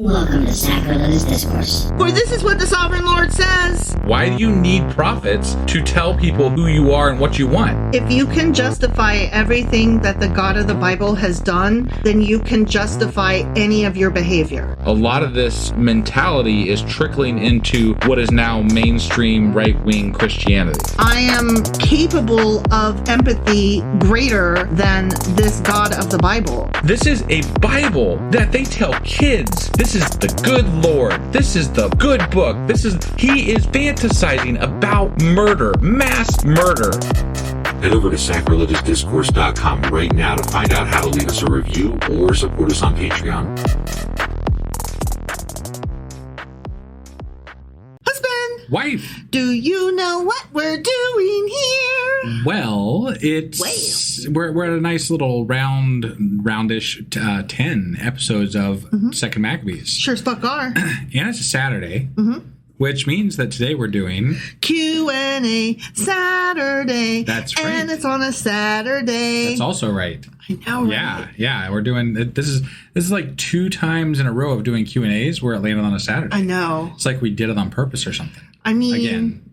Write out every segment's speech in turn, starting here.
Welcome to Sacrilegious Discourse. For this is what the Sovereign Lord says. Why do you need prophets to tell people who you are and what you want? If you can justify everything that the God of the Bible has done, then you can justify any of your behavior. A lot of this mentality is trickling into what is now mainstream right-wing Christianity. I am capable of empathy greater than this God of the Bible. This is a Bible that they tell kids. This is the good Lord. This is the good book. He is fantasizing about murder, mass murder. Head over to sacrilegiousdiscourse.com right now to find out how to leave us a review or support us on Patreon. Husband! Wife! Do you know what we're doing here? Well, we're at a nice little roundish 10 episodes of Second Maccabees. Sure as fuck are. And it's a Saturday, which means that today we're doing Q&A Saturday. That's right. And it's on a Saturday. That's also right. I know, right? Yeah. We're doing this is like 2 times in a row of doing Q&As where it landed on a Saturday. I know. It's like we did it on purpose or something. I mean, again,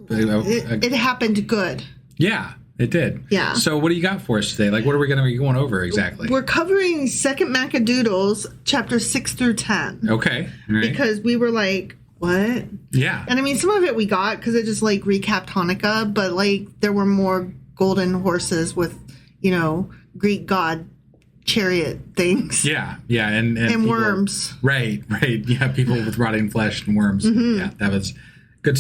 it happened good. Yeah, it did. Yeah. So what do you got for us today? Like, what are we going to be going over exactly? We're covering Second Maccadoodles, chapters 6 through 10. Okay. All right. Because we were like, what? Yeah. And I mean, some of it we got because it just like recapped Hanukkah, but like there were more golden horses with, Greek god chariot things. Yeah. And people, worms. Right. Yeah, people with rotting flesh and worms. Mm-hmm. Yeah, that was good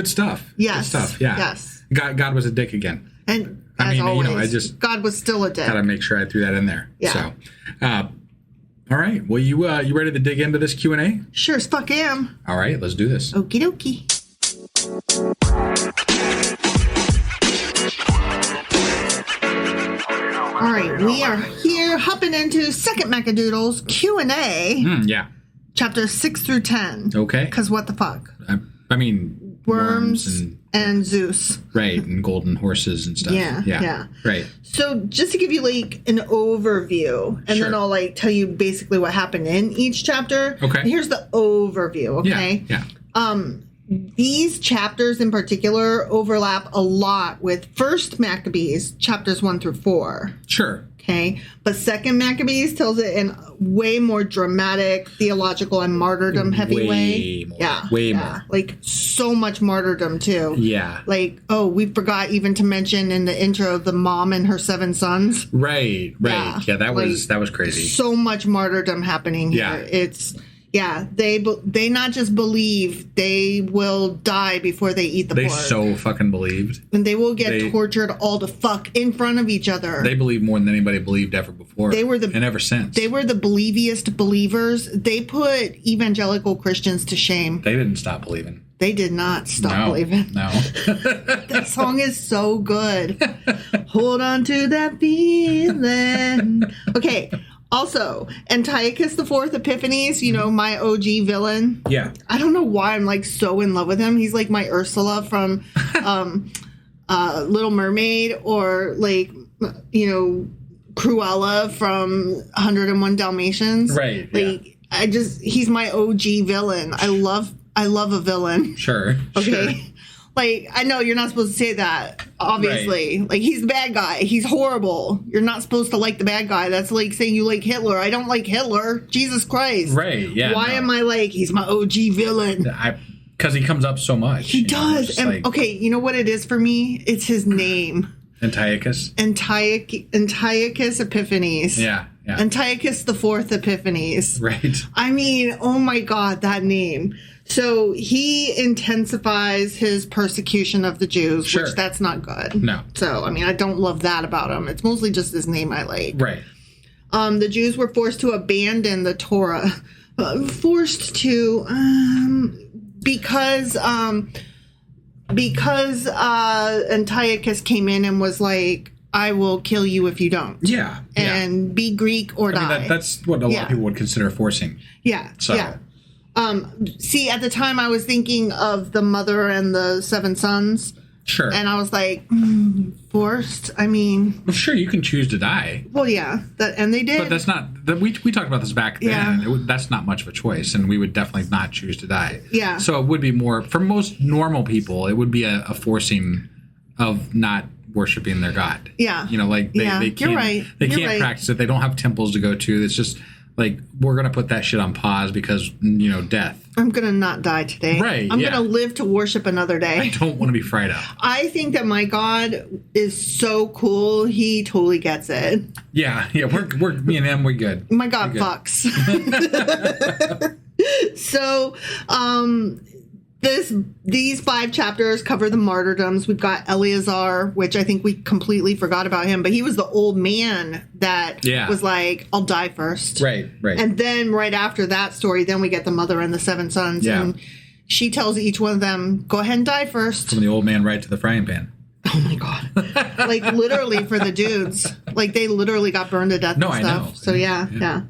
stuff. Yes. Good stuff. Yeah. Yes. God was a dick again. And I as mean, always, God was still a dick. Gotta make sure I threw that in there. Yeah. So, all right. Well, you ready to dig into this Q&A? Sure as fuck am. All right, let's do this. Okie dokie. All right, we are here hopping into Second Maccadoodles Q&A. Yeah. Chapters 6 through 10. Okay. Because what the fuck? I mean, worms and Zeus. Right, and golden horses and stuff. Yeah. Right. So just to give you like an overview, and then I'll like tell you basically what happened in each chapter. Okay. Here's the overview, okay? Yeah. These chapters in particular overlap a lot with First Maccabees, chapters 1 through 4. Sure. Okay. But Second Maccabees tells it in way more dramatic, theological, and martyrdom heavy way. More. Yeah. Way more. Like so much martyrdom too. Yeah. Like, we forgot even to mention in the intro the mom and her 7 sons. Right. Yeah, that was crazy. So much martyrdom happening here. Yeah. It's they not just believe, they will die before they eat the pork. They so fucking believed. And they will get tortured all the fuck in front of each other. They believe more than anybody believed ever before. And ever since. They were the believiest believers. They put evangelical Christians to shame. They didn't stop believing. They did not stop believing. No. That song is so good. Hold on to that feeling. Okay. Also, Antiochus IV Epiphanes, my OG villain. Yeah. I don't know why I'm like so in love with him. He's like my Ursula from Little Mermaid, or like, Cruella from 101 Dalmatians. Right. Like he's my OG villain. I love a villain. Sure. Okay. Sure. Like, I know you're not supposed to say that, obviously. Right. Like, he's the bad guy. He's horrible. You're not supposed to like the bad guy. That's like saying you like Hitler. I don't like Hitler. Jesus Christ. Right, yeah. Why am I like, he's my OG villain? Because he comes up so much. He does. And, okay, you know what it is for me? It's his name. Antiochus? Antiochus Epiphanes. Yeah. Antiochus IV Epiphanes. Right. I mean, oh my God, that name. So he intensifies his persecution of the Jews, which that's not good. No. So, I mean, I don't love that about him. It's mostly just his name I like. Right. The Jews were forced to abandon the Torah. Because Antiochus came in and was like, I will kill you if you don't. Yeah. And be Greek or die. Mean, that's what a lot of people would consider forcing. Yeah. So. Yeah. See, at the time I was thinking of the mother and the 7 sons Sure. And I was like, forced? I mean... Well, sure, you can choose to die. Well, yeah. And they did. But that's not... We talked about this back then. Yeah. That's not much of a choice, and we would definitely not choose to die. Yeah. So it would be more... For most normal people, it would be a forcing of not worshiping their God. Yeah. You know, like, they can't... You're right. They You're can't right. practice it. They don't have temples to go to. It's just... Like, we're going to put that shit on pause because, you know, death. I'm going to not die today. Right, I'm yeah. going to live to worship another day. I don't want to be fried out. I think that my God is so cool. He totally gets it. Yeah. We're me and him, we're good. My God We're good. fucks. So, these 5 chapters cover the martyrdoms. We've got Eleazar, which I think we completely forgot about him, but he was the old man that was like, I'll die first. Right. And then right after that story, then we get the mother and the 7 sons. Yeah. And she tells each one of them, go ahead and die first. From the old man right to the frying pan. Oh my God. Like literally for the dudes. Like they literally got burned to death and stuff. I know. So yeah.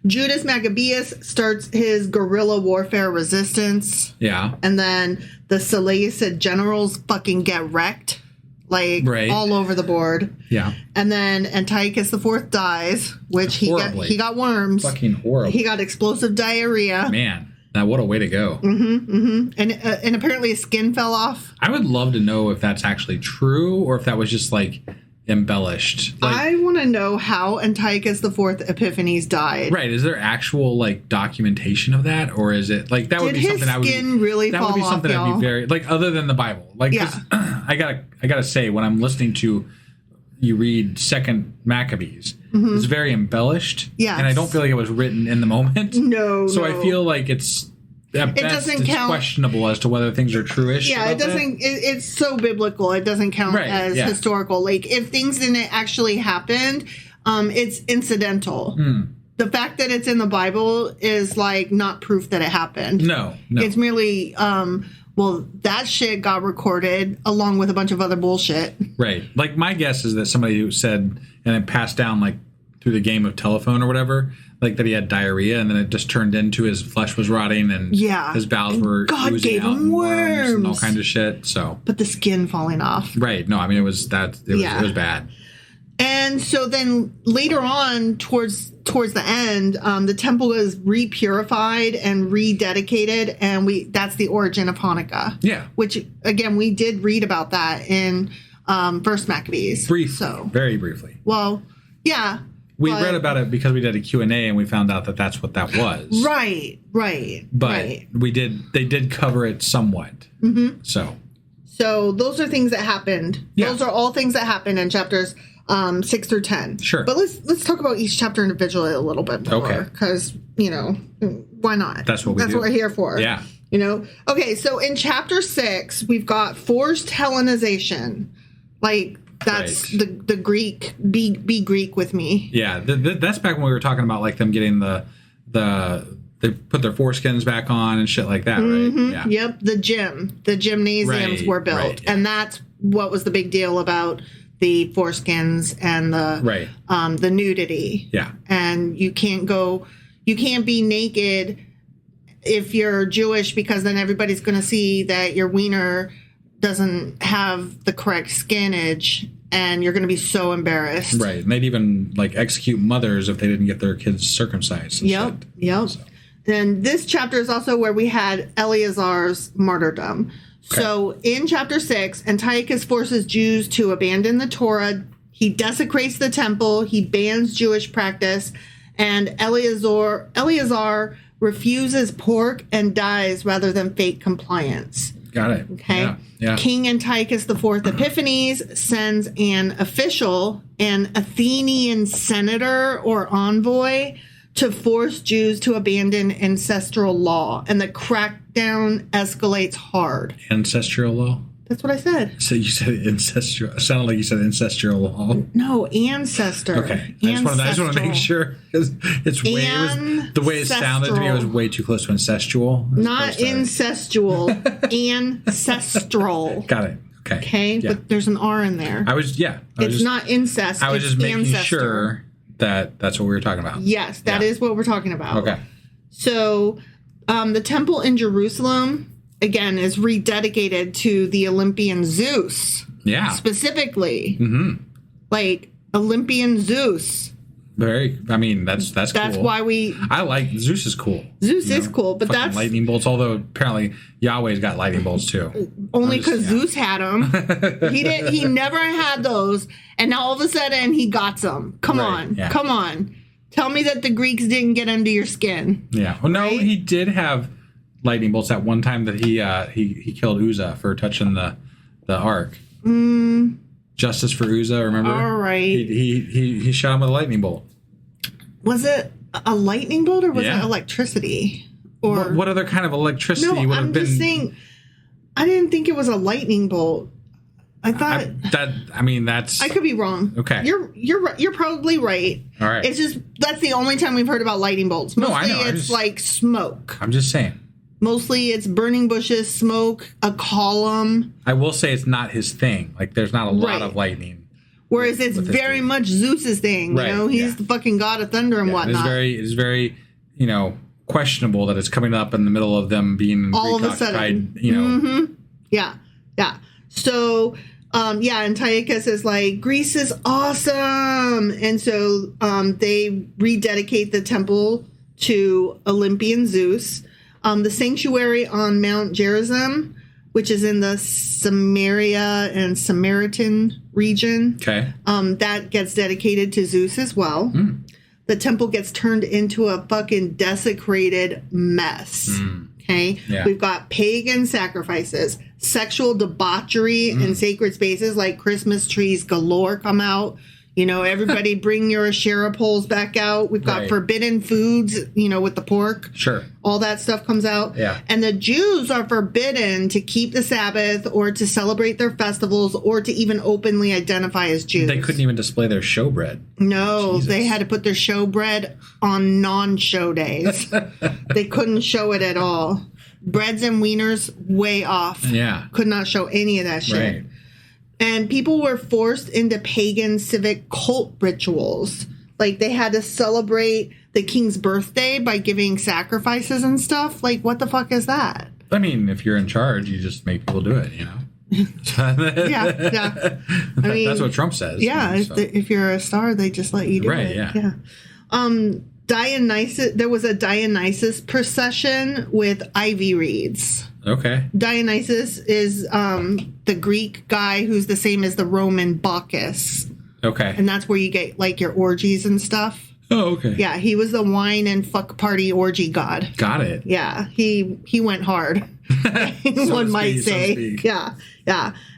Judas Maccabeus starts his guerrilla warfare resistance. Yeah. And then the Seleucid generals fucking get wrecked. Like all over the board. Yeah. And then Antiochus IV dies, which he got worms. Fucking horrible. He got explosive diarrhea. Man, now what a way to go. And apparently his skin fell off. I would love to know if that's actually true or if that was just like embellished. Like, I want to know how Antiochus IV Epiphanes died. Right. Is there actual like documentation of that, or is it like that would be something I would that would be something y'all? I'd be very like other than the Bible. Like 'cause I gotta say when I'm listening to you read Second Maccabees, it's very embellished. Yes. And I don't feel like it was written in the moment. No. So I feel like it's at best, doesn't it's count. Questionable as to whether things are true-ish. Yeah, it doesn't. It's so biblical. It doesn't count as historical. Like if things didn't actually happen, it's incidental. The fact that it's in the Bible is like not proof that it happened. No. It's merely, well, that shit got recorded along with a bunch of other bullshit. Right. Like my guess is that somebody who said and it passed down like through the game of telephone or whatever, like that he had diarrhea and then it just turned into his flesh was rotting and his bowels were God oozing gave out him worms and all kinds of shit. So, but the skin falling off. Right. No, I mean it was bad. And so then later on, towards the end, the temple is re-purified and rededicated, and that's the origin of Hanukkah. Yeah. Which again, we did read about that in First Maccabees. Very briefly. Well, yeah. We read about it because we did a Q&A and we found out that that's what that was. Right. But they did cover it somewhat. Mm-hmm. So those are things that happened. Yeah. Those are all things that happened in chapters 6 through 10. Sure. But let's talk about each chapter individually a little bit more. Okay. Because, why not? That's what we're here for. Yeah. Okay, so in chapter 6, we've got forced Hellenization. Like, that's the Greek. Be Greek with me. Yeah, that's back when we were talking about like them getting they put their foreskins back on and shit like that, right? Yeah. Yep, the gymnasiums were built, and that's what was the big deal about the foreskins and the nudity. Yeah, and you can't be naked if you're Jewish because then everybody's going to see that your wiener doesn't have the correct skinnage and you're going to be so embarrassed. Right. And they'd even like execute mothers if they didn't get their kids circumcised. Yep. So. And this chapter is also where we had Eleazar's martyrdom. Okay. So in chapter 6, Antiochus forces Jews to abandon the Torah. He desecrates the temple. He bans Jewish practice. And Eleazar refuses pork and dies rather than fake compliance. Got it. Okay. Yeah. King Antiochus IV Epiphanes sends an official, an Athenian senator or envoy, to force Jews to abandon ancestral law. And the crackdown escalates hard. Ancestral law? That's what I said. So you said ancestral. It sounded like you said ancestral law. No, ancestor. Okay. I just want to make sure because the way it sounded to me, it was way too close to incestual. Not incestual, ancestral. Got it. Okay. Yeah. But there's an R in there. It's not incest. I was just making ancestor. sure that that's what we were talking about. Yes, that is what we're talking about. Okay. So, the temple in Jerusalem again, is rededicated to the Olympian Zeus. Yeah. Specifically. Mm-hmm. Like, Olympian Zeus. That's cool. That's why I like Zeus is cool. Zeus is cool, but fucking that's lightning bolts. Although apparently Yahweh's got lightning bolts too. only because Zeus had them. He never had those, and now all of a sudden he got some. Come on. Tell me that the Greeks didn't get under your skin. Yeah. Well, no, right? he did have lightning bolts that one time that he killed Uzzah for touching the ark. Justice for Uzzah, remember? All right. He shot him with a lightning bolt. Was it a lightning bolt or was it electricity? Or what other kind of electricity would have been? Just saying, I didn't think it was a lightning bolt. I thought that's. I could be wrong. Okay. You're probably right. All right. It's just that's the only time we've heard about lightning bolts. Mostly I know. It's like smoke. I'm just saying. Mostly it's burning bushes, smoke, a column. I will say it's not his thing. Like there's not a lot of lightning. Whereas it's very much Zeus's thing. Right, You know, he's the fucking god of thunder and whatnot. It is very, questionable that it's coming up in the middle of them being all of a sudden. Mm-hmm. Yeah. So, Antiochus is like, Greece is awesome. And so they rededicate the temple to Olympian Zeus. The sanctuary on Mount Gerizim, which is in the Samaria and Samaritan region, that gets dedicated to Zeus as well. The temple gets turned into a fucking desecrated mess. Okay? Yeah. We've got pagan sacrifices, sexual debauchery in sacred spaces like Christmas trees galore come out. Everybody bring your Asherah poles back out. We've got forbidden foods, with the pork. Sure. All that stuff comes out. Yeah. And the Jews are forbidden to keep the Sabbath or to celebrate their festivals or to even openly identify as Jews. They couldn't even display their showbread. No, Jesus. They had to put their showbread on non-show days. They couldn't show it at all. Breads and wieners, way off. Yeah. Could not show any of that shit. Right. And people were forced into pagan civic cult rituals. Like, they had to celebrate the king's birthday by giving sacrifices and stuff. Like, what the fuck is that? I mean, if you're in charge, you just make people do it, Yeah. I mean, that's what Trump says. Yeah, if you're a star, they just let you do it. Right, yeah. Dionysus, there was a Dionysus procession with ivy wreaths. Okay. Dionysus is the Greek guy who's the same as the Roman Bacchus. Okay. And that's where you get, like, your orgies and stuff. Oh, okay. Yeah, he was the wine and fuck party orgy god. Got it. Yeah, he went hard, one might say. Yeah.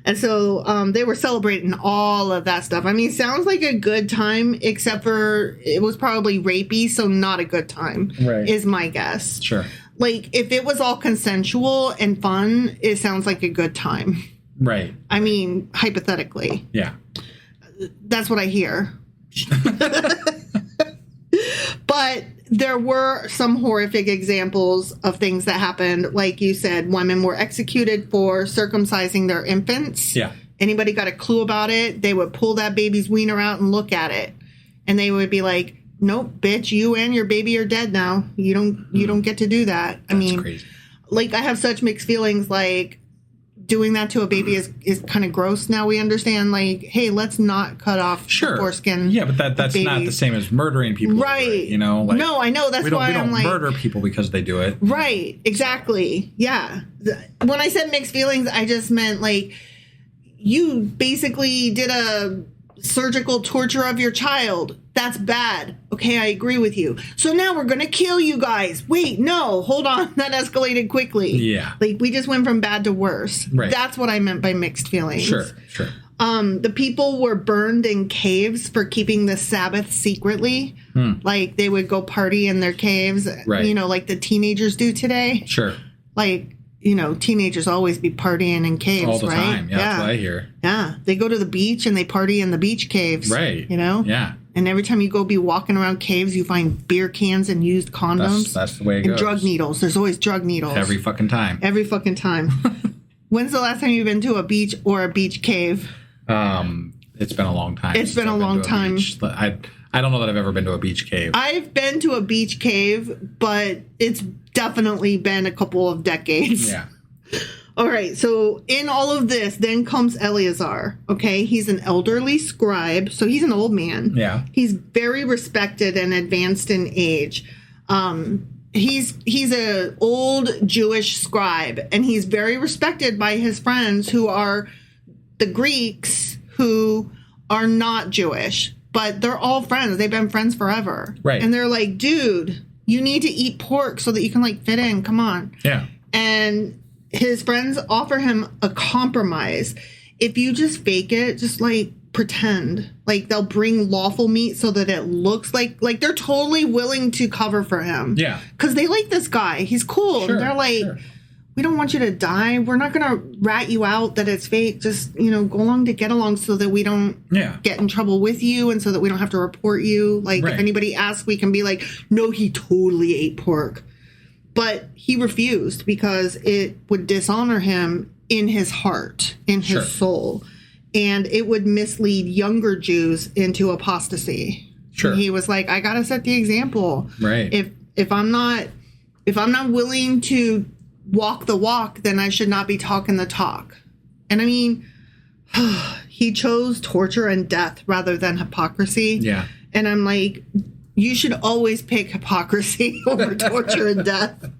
And so they were celebrating all of that stuff. I mean, sounds like a good time, except for it was probably rapey, so not a good time, is my guess. Sure. Like, if it was all consensual and fun, it sounds like a good time. Right. I mean, hypothetically. Yeah. That's what I hear. But there were some horrific examples of things that happened. Like you said, women were executed for circumcising their infants. Yeah. Anybody got a clue about it, they would pull that baby's wiener out and look at it. And they would be like, nope, bitch, you and your baby are dead now. You don't get to do that. I mean, crazy. Like, I have such mixed feelings. Like, doing that to a baby is kind of gross. Now we understand, like, hey, let's not cut off the foreskin. Yeah, but that's not the same as murdering people. Right. Like, no, I know. That's why I'm like, we don't murder people because they do it. Right. Exactly. Yeah. When I said mixed feelings, I just meant, like, you basically did a surgical torture of your child. That's bad. Okay, I agree with you. So now we're going to kill you guys. Wait, no, hold on. That escalated quickly. Yeah. Like, we just went from bad to worse. Right. That's what I meant by mixed feelings. Sure. The people were burned in caves for keeping the Sabbath secretly. Like, they would go party in their caves, like the teenagers do today. Sure. Like, teenagers always be partying in caves, all the right? time. Yeah, that's what I hear. Yeah. They go to the beach and they party in the beach caves. Right. Yeah. And every time you go be walking around caves, you find beer cans and used condoms. That's the way it goes. And drug needles. There's always drug needles. Every fucking time. When's the last time you've been to a beach or a beach cave? It's been a long time. It's been a long time. I don't know that I've ever been to a beach cave. I've been to a beach cave, but it's definitely been a couple of decades. Yeah. All right, so in all of this, then comes Eleazar, okay? He's an elderly scribe, so he's an old man. Yeah. He's very respected and advanced in age. He's a old Jewish scribe, and he's very respected by his friends who are the Greeks who are not Jewish, but they're all friends. They've been friends forever. Right. And they're like, dude, you need to eat pork so that you can, like, fit in. Come on. Yeah. And his friends offer him a compromise. If you just fake it, just like pretend, like they'll bring lawful meat so that it looks like they're totally willing to cover for him. Yeah. Because they like this guy. He's cool. Sure, and they're like, we don't want you to die. We're not going to rat you out that it's fake. Just, go along to get along so that we don't get in trouble with you and so that we don't have to report you. Like, if anybody asks, we can be like, no, he totally ate pork. But he refused because it would dishonor him in his heart, in his soul. And it would mislead younger Jews into apostasy. Sure. And he was like, I got to set the example. Right. If I'm not willing to walk the walk, then I should not be talking the talk. And I mean, he chose torture and death rather than hypocrisy. Yeah. And I'm like, you should always pick hypocrisy over torture and death.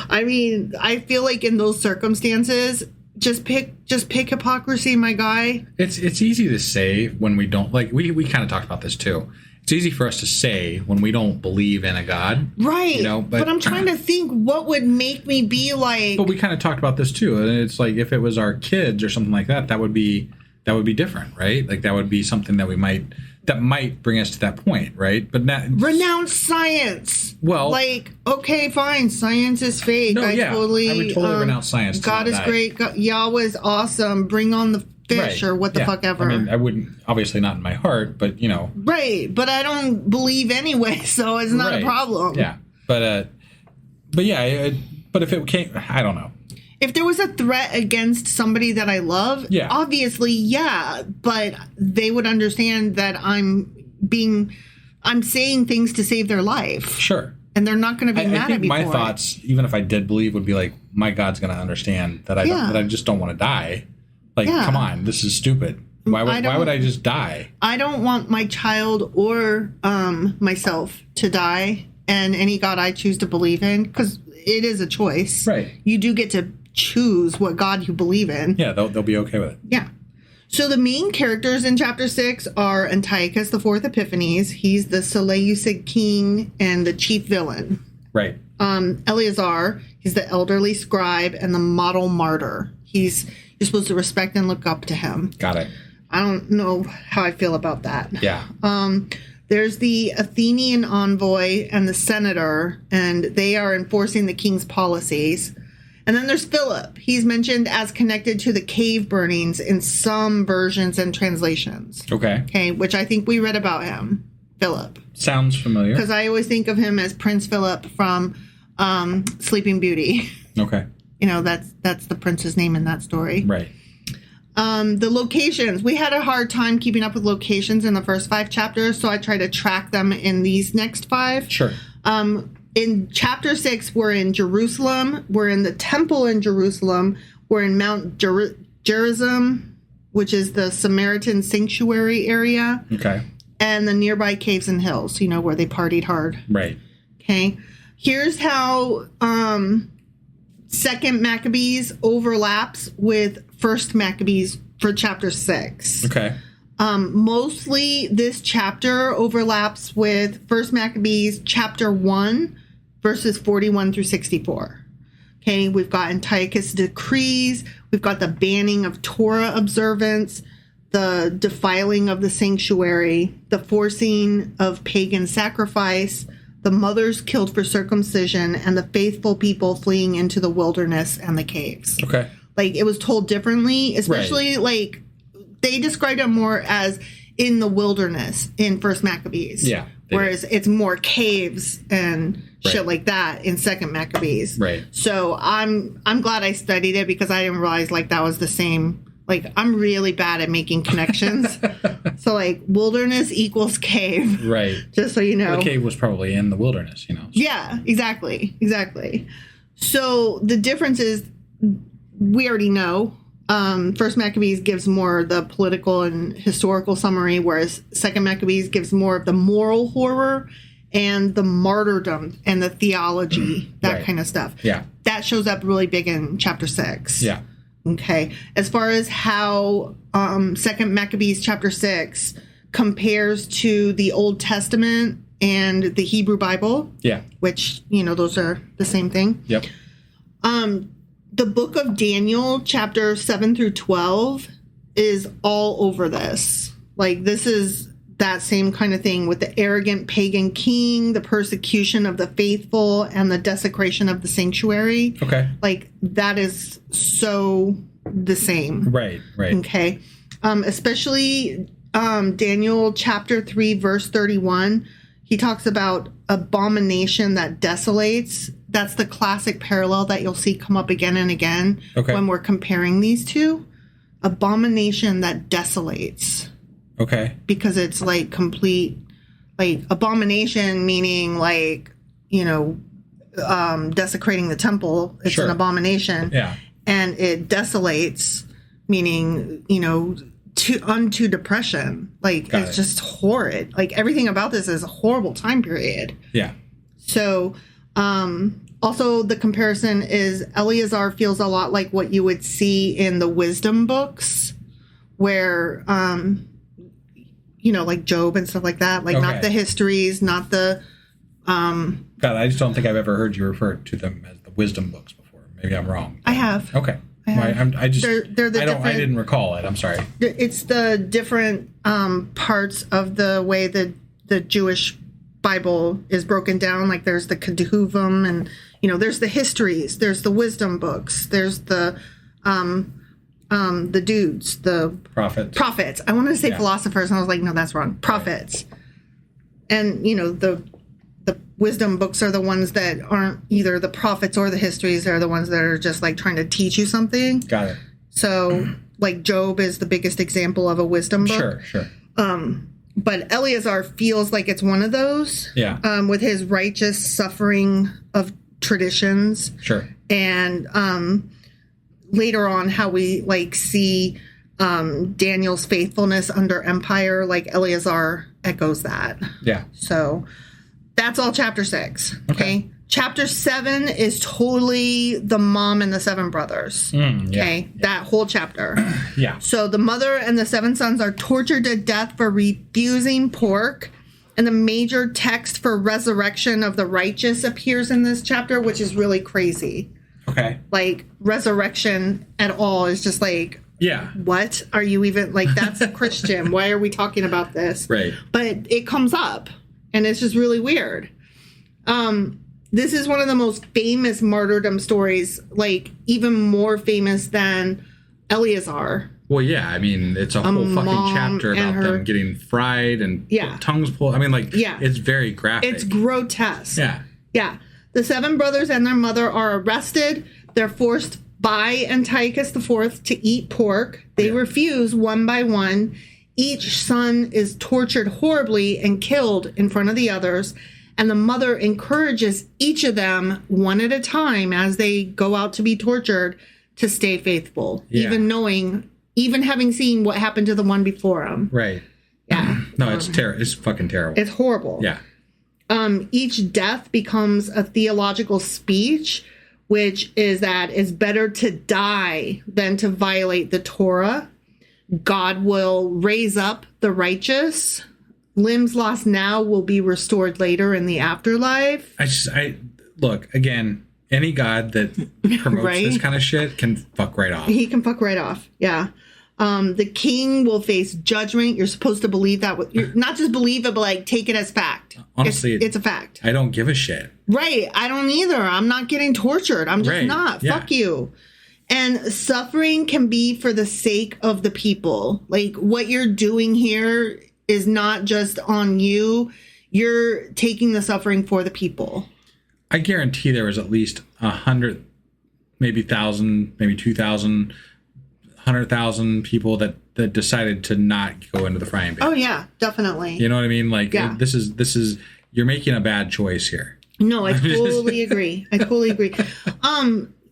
I mean, I feel like in those circumstances, just pick hypocrisy, my guy. It's easy to say when we don't, like, we kind of talked about this too. It's easy for us to say when we don't believe in a God. Right. But I'm trying to think what would make me be like. But we kind of talked about this too. And it's like if it was our kids or something like that, that would be different, right? Like that would be something that might bring us to that point, right? But not renounce science. Well, like, okay, fine, science is fake. No, I would totally renounce science. God is great. Yahweh's awesome. Bring on the fish or what the fuck ever. I mean, I wouldn't, obviously not in my heart, but Right, but I don't believe anyway, so it's not a problem. Yeah, but if it came, I don't know. If there was a threat against somebody that I love, obviously, but they would understand that I'm saying things to save their life. Sure. And they're not going to be mad at me my for thoughts, even if I did believe, would be like, my God's going to understand that I just don't want to die. Like, come on, this is stupid. Why would I just die? I don't want my child or myself to die, and any God I choose to believe in, because it is a choice. Right. You do get to choose what God you believe in. Yeah, they'll be okay with it. Yeah. So the main characters in chapter 6 are Antiochus IV Epiphanes. He's the Seleucid king and the chief villain. Right. Eleazar, he's the elderly scribe and the model martyr. You're supposed to respect and look up to him. Got it. I don't know how I feel about that. Yeah. There's the Athenian envoy and the senator, and they are enforcing the king's policies. And then there's Philip. He's mentioned as connected to the cave burnings in some versions and translations. Okay, which I think we read about him. Philip. Sounds familiar. Because I always think of him as Prince Philip from Sleeping Beauty. Okay. That's the prince's name in that story. Right. The locations. We had a hard time keeping up with locations in the first 5 chapters, so I tried to track them in these next 5. Sure. In chapter 6, we're in Jerusalem. We're in the temple in Jerusalem. We're in Mount Gerizim, which is the Samaritan sanctuary area. Okay. And the nearby caves and hills, where they partied hard. Right. Okay. Here's how 2nd Maccabees overlaps with 1st Maccabees for chapter 6. Okay. Mostly this chapter overlaps with 1st Maccabees chapter 1, verses 41 through 64. Okay, we've got Antiochus' decrees, we've got the banning of Torah observance, the defiling of the sanctuary, the forcing of pagan sacrifice, the mothers killed for circumcision, and the faithful people fleeing into the wilderness and the caves. Okay. Like, it was told differently, especially, like, they described it more as in the wilderness in 1st Maccabees. Yeah. Whereas it's more caves and shit like that in 2nd Maccabees. Right. So I'm glad I studied it, because I didn't realize, like, that was the same. Like, I'm really bad at making connections. So, like, wilderness equals cave. Right. Just so you know. The cave was probably in the wilderness, Yeah, exactly. So the difference is we already know. First Maccabees gives more the political and historical summary, whereas Second Maccabees gives more of the moral horror and the martyrdom and the theology, that kind of stuff. Yeah. That shows up really big in chapter 6. Yeah. Okay. As far as how Second Maccabees chapter 6 compares to the Old Testament and the Hebrew Bible. Yeah. Which, those are the same thing. Yep. The book of Daniel, chapter 7 through 12, is all over this. Like, this is that same kind of thing with the arrogant pagan king, the persecution of the faithful, and the desecration of the sanctuary. Okay. Like, that is so the same. Right. Okay. Especially Daniel chapter 3, verse 31. He talks about abomination that desolates. That's the classic parallel that you'll see come up again and again when we're comparing these two. Abomination that desolates. Okay. Because it's like complete, like abomination meaning like, desecrating the temple. It's an abomination. Yeah. And it desolates meaning, unto depression. Like, it's just horrid. Like, everything about this is a horrible time period. Yeah. So, also the comparison is Eleazar feels a lot like what you would see in the wisdom books where, like Job and stuff like that. Like, not the histories, not the... God, I just don't think I've ever heard you refer to them as the wisdom books before. Maybe I'm wrong. I have. Okay. They're I didn't recall it. I'm sorry. It's the different parts of the way the Jewish Bible is broken down. Like, there's the Ketuvim, and there's the histories, there's the wisdom books, there's the dudes, the prophets. I wanted to say philosophers, and I was like, no, that's wrong. Prophets, and the wisdom books are the ones that aren't either the prophets or the histories. They're the ones that are just like trying to teach you something. Got it. So, like, Job is the biggest example of a wisdom book. Sure. But Eleazar feels like it's one of those. Yeah. With his righteous suffering of traditions. Sure. And later on, how we like see Daniel's faithfulness under empire, like Eleazar echoes that. Yeah. So that's all chapter 6. Okay. Chapter 7 is totally the mom and the 7 brothers. Okay. That whole chapter. Yeah. So the mother and the 7 sons are tortured to death for refusing pork. And the major text for resurrection of the righteous appears in this chapter, which is really crazy. Okay. Like, resurrection at all is just like, yeah. What are you even, like, that's a Christian. Why are we talking about this? Right. But it comes up, and it's just really weird. This is one of the most famous martyrdom stories, like, even more famous than Eleazar. Well, yeah, I mean, it's a whole fucking chapter about them getting fried and tongues pulled. I mean, like, it's very graphic. It's grotesque. Yeah. Yeah. The 7 brothers and their mother are arrested. They're forced by Antiochus IV to eat pork. They refuse one by one. Each son is tortured horribly and killed in front of the others. And the mother encourages each of them one at a time as they go out to be tortured to stay faithful, even having seen what happened to the one before them. Right. Yeah. No, it's terrible. It's fucking terrible. It's horrible. Yeah. Each death becomes a theological speech, which is that it's better to die than to violate the Torah. God will raise up the righteous. Limbs lost now will be restored later in the afterlife. I look, again, any God that promotes this kind of shit can fuck right off. He can fuck right off. Yeah. The king will face judgment. You're supposed to believe that. You're not just believe it, but like take it as fact. Honestly, it's a fact. I don't give a shit. Right. I don't either. I'm not getting tortured. I'm just not. Yeah. Fuck you. And suffering can be for the sake of the people. Like, what you're doing here is not just on you. You're taking the suffering for the people. I guarantee there was at least 100, maybe 1,000, maybe 2,000, 100,000 people that decided to not go into the frying pan. Oh yeah, definitely. You know what I mean? Like, this is you're making a bad choice here. No, I totally agree. I totally agree.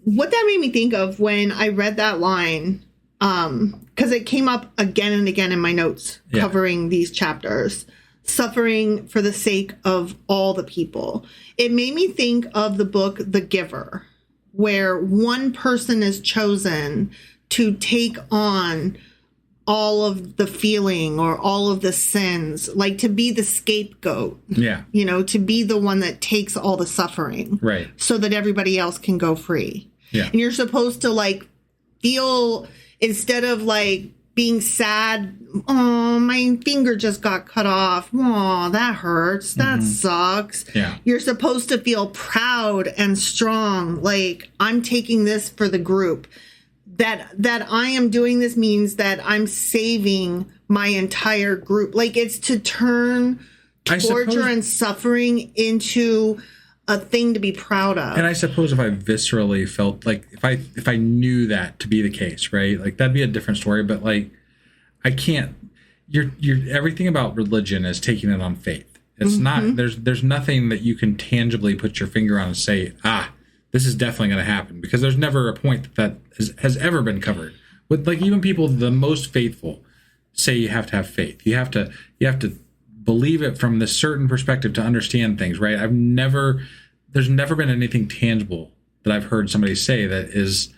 what that made me think of when I read that line, because it came up again and again in my notes covering these chapters, suffering for the sake of all the people. It made me think of the book The Giver, where one person is chosen to take on all of the feeling or all of the sins, like to be the scapegoat. Yeah. You know, to be the one that takes all the suffering. Right. So that everybody else can go free. Yeah. And you're supposed to like feel, instead of like being sad, oh, my finger just got cut off. Oh, that hurts. That sucks. Yeah. You're supposed to feel proud and strong. Like, I'm taking this for the group. That I am doing this means that I'm saving my entire group. Like, it's to turn torture and suffering into a thing to be proud of. And I suppose if I viscerally felt like, if I knew that to be the case, right? Like, that'd be a different story. But like, I can't. You're everything about religion is taking it on faith. It's not. There's nothing that you can tangibly put your finger on and say, this is definitely going to happen, because there's never a point that has ever been covered. With like, even people the most faithful say you have to have faith. You have to believe it from this certain perspective to understand things, right? There's never been anything tangible that I've heard somebody say that is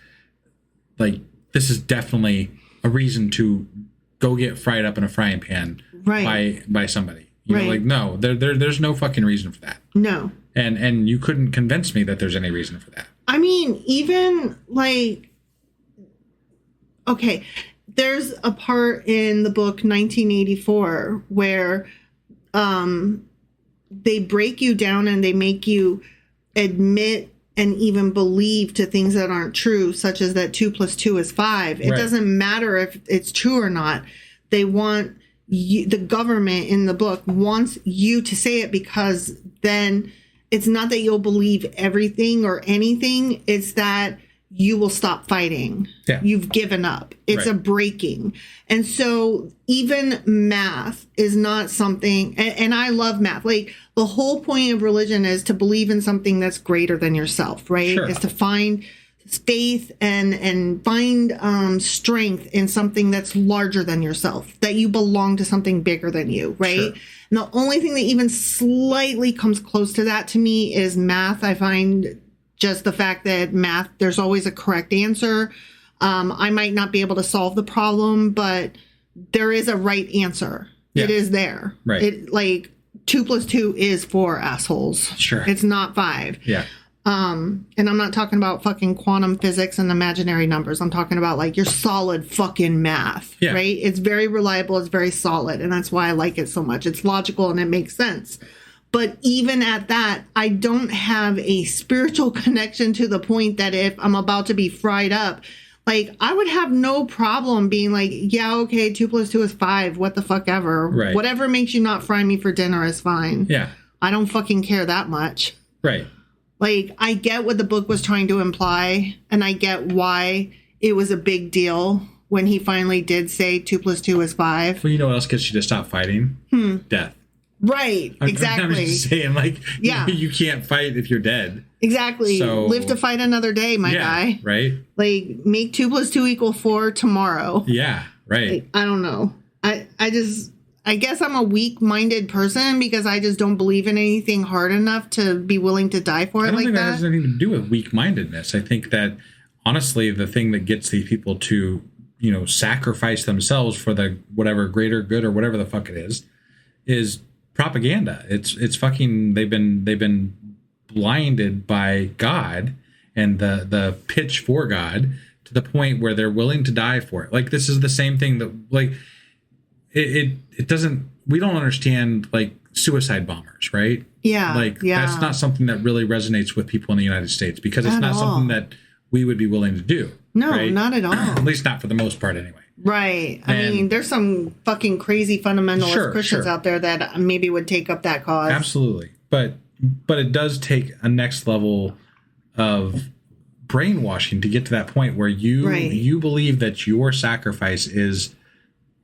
like, this is definitely a reason to go get fried up in a frying pan by somebody. You know, like, no, there's no fucking reason for that. No. And you couldn't convince me that there's any reason for that. I mean, even like, okay, there's a part in the book 1984 where they break you down and they make you admit and even believe to things that aren't true, such as that 2 + 2 is 5. It doesn't matter if it's true or not. They want you, the government in the book wants you to say it, because then it's not that you'll believe everything or anything. It's that you will stop fighting. Yeah. You've given up. It's a breaking. And so even math is not something, and I love math. Like, the whole point of religion is to believe in something that's greater than yourself, right? Sure. Is to find faith and find strength in something that's larger than yourself, that you belong to something bigger than you, right? Sure. And the only thing that even slightly comes close to that to me is math. I find just the fact that math, there's always a correct answer. I might not be able to solve the problem, but there is a right answer. Yeah. It is there. Right. It, like, 2 + 2 is 4, assholes. Sure. It's not 5. Yeah. And I'm not talking about fucking quantum physics and imaginary numbers. I'm talking about like your solid fucking math, right? It's very reliable. It's very solid. And that's why I like it so much. It's logical and it makes sense. But even at that, I don't have a spiritual connection to the point that if I'm about to be fried up, like, I would have no problem being like, yeah, okay, 2 + 2 is 5. What the fuck ever. Right. Whatever makes you not fry me for dinner is fine. Yeah. I don't fucking care that much. Right. Like, I get what the book was trying to imply, and I get why it was a big deal when he finally did say 2 + 2 is 5. Well, you know what else gets you to stop fighting? Death. Right, exactly. I'm just saying, like, you can't fight if you're dead. Exactly. So, live to fight another day, my guy. Right. Like, make 2 + 2 = 4 tomorrow. Yeah, right. Like, I don't know. I guess I'm a weak-minded person because I just don't believe in anything hard enough to be willing to die for it like that. I don't think that has anything to do with weak-mindedness. I think that, honestly, the thing that gets these people to, you know, sacrifice themselves for the whatever greater good or whatever the fuck it is propaganda. It's fucking, they've been blinded by God and the pitch for God to the point where they're willing to die for it. Like, this is the same thing that, like, it doesn't, we don't understand, like, suicide bombers, right? Yeah. Like, that's not something that really resonates with people in the United States, because it's not something that we would be willing to do. No, right? Not at all. At least not for the most part, anyway. Right. I mean, there's some fucking crazy fundamentalist Christians out there that maybe would take up that cause. Absolutely. But it does take a next level of brainwashing to get to that point where you believe that your sacrifice is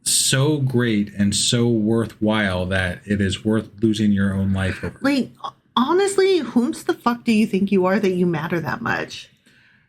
so great and so worthwhile that it is worth losing your own life over. Like, honestly, whom's the fuck do you think you are that you matter that much?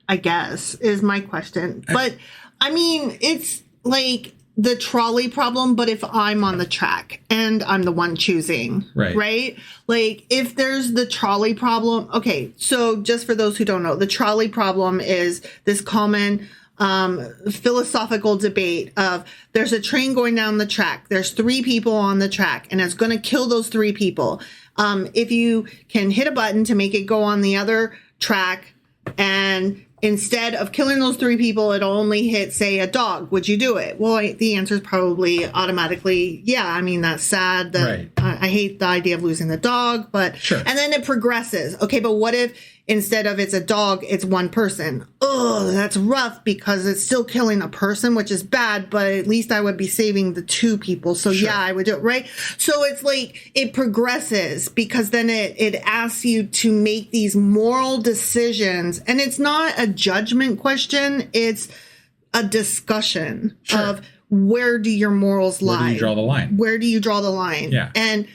I guess, is my question. But, I mean, it's like the trolley problem, but if I'm on the track and I'm the one choosing, right? Like, if there's the trolley problem, okay, so just for those who don't know, the trolley problem is this common philosophical debate of there's a train going down the track. There's 3 people on the track, and it's going to kill those 3 people. If you can hit a button to make it go on the other track, and instead of killing those 3 people, it'll only hit, say, a dog, would you do it? Well, the answer is probably automatically, yeah. I mean, that's sad. That I hate the idea of losing the dog, but sure. And then it progresses. Okay, but what if instead of it's a dog, it's one person? Oh, that's rough because it's still killing a person, which is bad, but at least I would be saving the 2 people. So sure. Yeah, I would do it, right? So it's like it progresses because then it asks you to make these moral decisions. And it's not a judgment question. It's a discussion of where do your morals lie? Where do you draw the line? Where do you draw the line? Yeah. And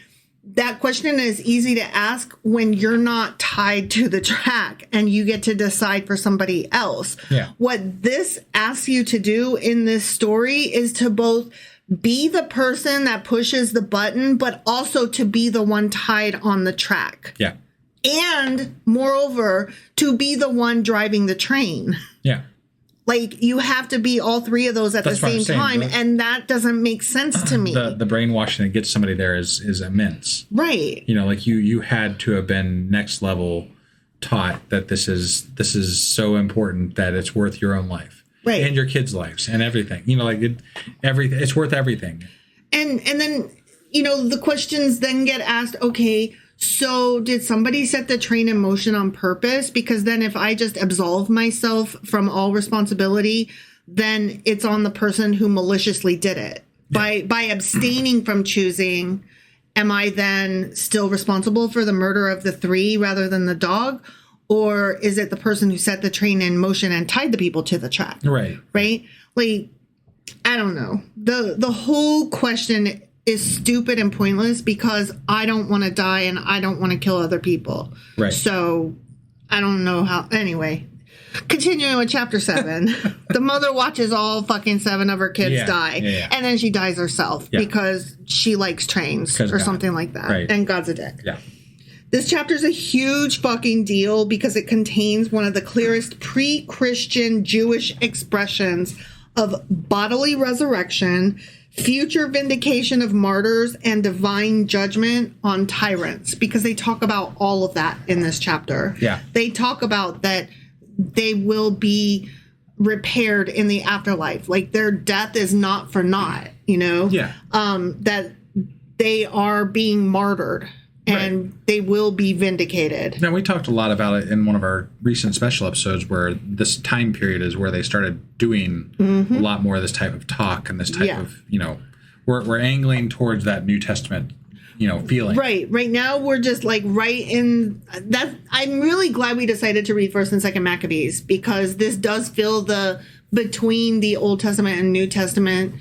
that question is easy to ask when you're not tied to the track and you get to decide for somebody else. Yeah. What this asks you to do in this story is to both be the person that pushes the button, but also to be the one tied on the track. Yeah. And moreover, to be the one driving the train. Yeah. Like, you have to be all 3 of those at the same time, and that doesn't make sense to me. The brainwashing that gets somebody there is immense. Right. You know, like you had to have been next level taught that this is so important that it's worth your own life. Right. And your kids' lives and everything. You know, like it's worth everything. And then, you know, the questions then get asked, okay, so did somebody set the train in motion on purpose? Because then if I just absolve myself from all responsibility, then it's on the person who maliciously did it. Yeah. By abstaining from choosing, am I then still responsible for the murder of the 3 rather than the dog? Or is it the person who set the train in motion and tied the people to the track? Right. Right? Like, I don't know. The whole question is stupid and pointless because I don't want to die and I don't want to kill other people. Right. So I don't know how. Anyway, continuing with chapter 7, the mother watches all fucking 7 of her kids die. Yeah. And then she dies herself because she likes trains or something like that. Right. And God's a dick. Yeah. This chapter is a huge fucking deal because it contains one of the clearest pre-Christian Jewish expressions of bodily resurrection, future vindication of martyrs, and divine judgment on tyrants, because they talk about all of that in this chapter. Yeah. They talk about that they will be repaired in the afterlife. Like, their death is not for naught, you know? Yeah. That they are being martyred and they will be vindicated. Now, we talked a lot about it in one of our recent special episodes where this time period is where they started doing a lot more of this type of talk and this type of, you know, we're angling towards that New Testament, you know, feeling. Right now we're just like right in that. I'm really glad we decided to read 1st and 2nd Maccabees, because this does fill the between the Old Testament and New Testament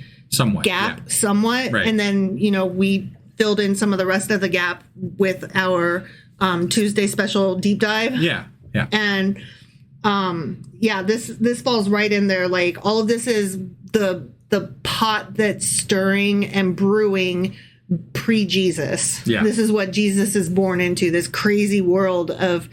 gap somewhat. Right. And then, you know, we filled in some of the rest of the gap with our Tuesday special deep dive. Yeah. And this falls right in there. Like, all of this is the pot that's stirring and brewing pre-Jesus. Yeah. This is what Jesus is born into, this crazy world of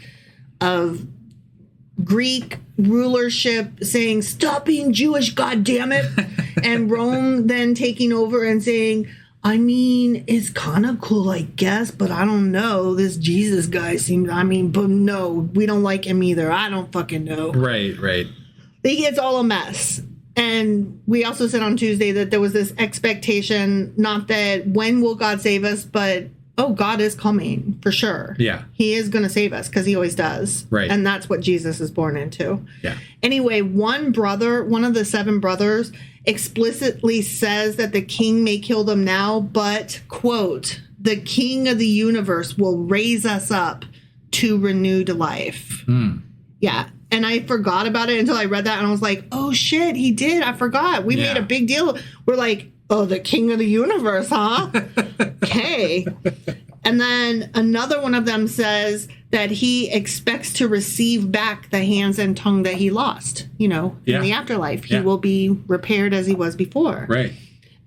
Greek rulership saying, stop being Jewish, goddammit. And Rome then taking over and saying, I mean, it's kind of cool, I guess, but I don't know. This Jesus guy seems, but no, we don't like him either. I don't fucking know. Right. It's all a mess. And we also said on Tuesday that there was this expectation, not that when will God save us, but, oh, God is coming for sure. Yeah. He is going to save us because he always does. Right. And that's what Jesus is born into. Yeah. Anyway, one of the 7 brothers explicitly says that the king may kill them now, but, quote, the king of the universe will raise us up to renewed life. Yeah. And I forgot about it until I read that, and I was like, oh shit, he did. I forgot. We made a big deal. We're like, oh, the king of the universe, huh? Okay. And then another one of them says that he expects to receive back the hands and tongue that he lost, in the afterlife. He will be repaired as he was before. Right.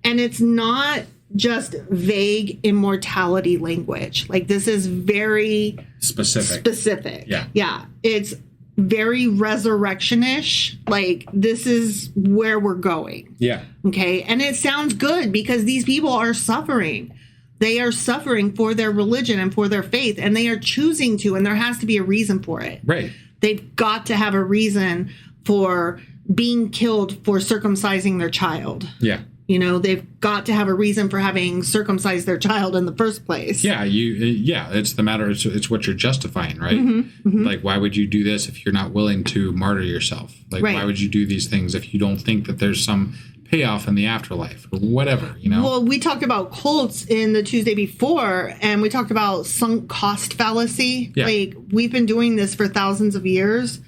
And it's not just vague immortality language. Like, this is very specific. Yeah. Yeah. It's very resurrection-ish. Like, this is where we're going. Yeah. Okay. And it sounds good because these people are suffering. They are suffering for their religion and for their faith, and they are choosing to, and there has to be a reason for it. Right. They've got to have a reason for being killed for circumcising their child. Yeah. They've got to have a reason for having circumcised their child in the first place. Yeah, it's the matter. It's what you're justifying, right? Like, why would you do this if you're not willing to martyr yourself? Like, why would you do these things if you don't think that there's some payoff in the afterlife or whatever, Well, we talked about cults in the Tuesday before, and we talked about sunk cost fallacy. Yeah. Like, we've been doing this for thousands of years,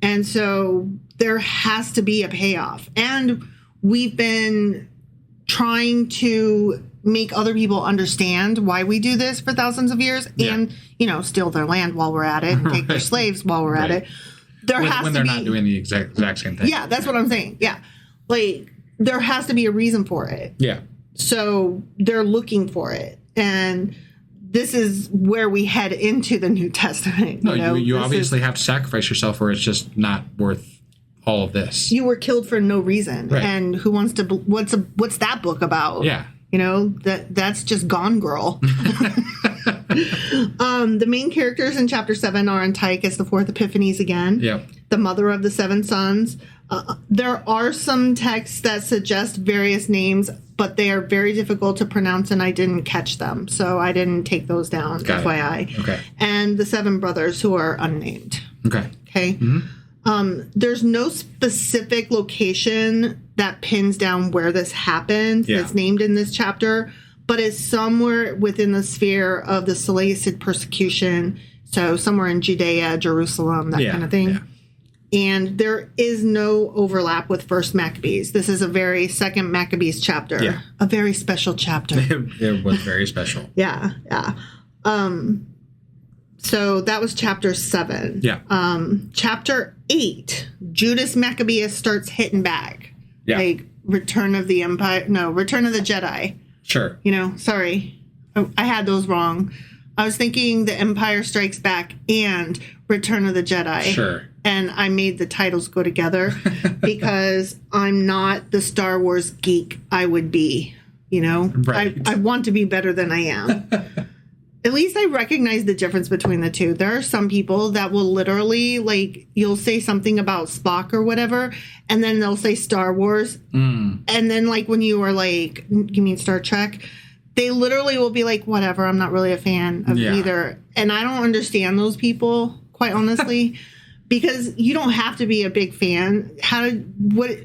and so there has to be a payoff. And we've been trying to make other people understand why we do this for thousands of years and, steal their land while we're at it and take their slaves while we're at it. When they're not doing the exact same thing. Yeah, that's what I'm saying. Yeah. Like, there has to be a reason for it. Yeah. So they're looking for it. And this is where we head into the New Testament. No, you obviously have to sacrifice yourself or it's just not worth all of this. You were killed for no reason. Right. And who wants to what's that book about? Yeah. That's just Gone Girl. The main characters in chapter 7 are Antiochus the Fourth Epiphanes again. Yep. The mother of the 7 sons. There are some texts that suggest various names, but they are very difficult to pronounce, and I didn't catch them, so I didn't take those down, FYI. Okay. And the 7 brothers who are unnamed. Okay. There's no specific location that pins down where this happened that's named in this chapter, but it's somewhere within the sphere of the Seleucid persecution, so somewhere in Judea, Jerusalem, that kind of thing. Yeah. And there is no overlap with First Maccabees. This is a very second Maccabees chapter. Yeah. A very special chapter. It was very special. Yeah. So that was chapter 7. Yeah. Chapter 8, Judas Maccabeus starts hitting back. Yeah. Like Return of the Jedi. Sure. Sorry. I had those wrong. I was thinking The Empire Strikes Back and Return of the Jedi. Sure. And I made the titles go together because I'm not the Star Wars geek I would be, Right. I want to be better than I am. At least I recognize the difference between the two. There are some people that will literally, like, you'll say something about Spock or whatever, and then they'll say Star Wars. And then, like, when you are like, you mean Star Trek? They literally will be like, whatever, I'm not really a fan of either. And I don't understand those people, quite honestly, because you don't have to be a big fan. What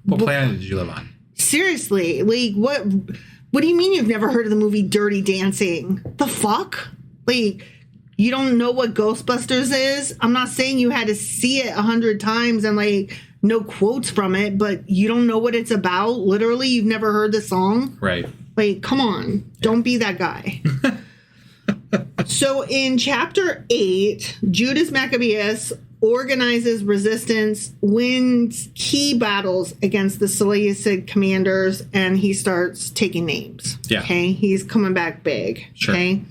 planet did you live on? Seriously, like, what do you mean you've never heard of the movie Dirty Dancing? The fuck? Like, you don't know what Ghostbusters is? I'm not saying you had to see it 100 times and, like, know quotes from it, but you don't know what it's about? Literally, you've never heard the song? Right. Like, come on. Don't be that guy. So in chapter 8, Judas Maccabeus organizes resistance, wins key battles against the Seleucid commanders, and he starts taking names. Yeah. Okay. He's coming back big. Sure. Okay.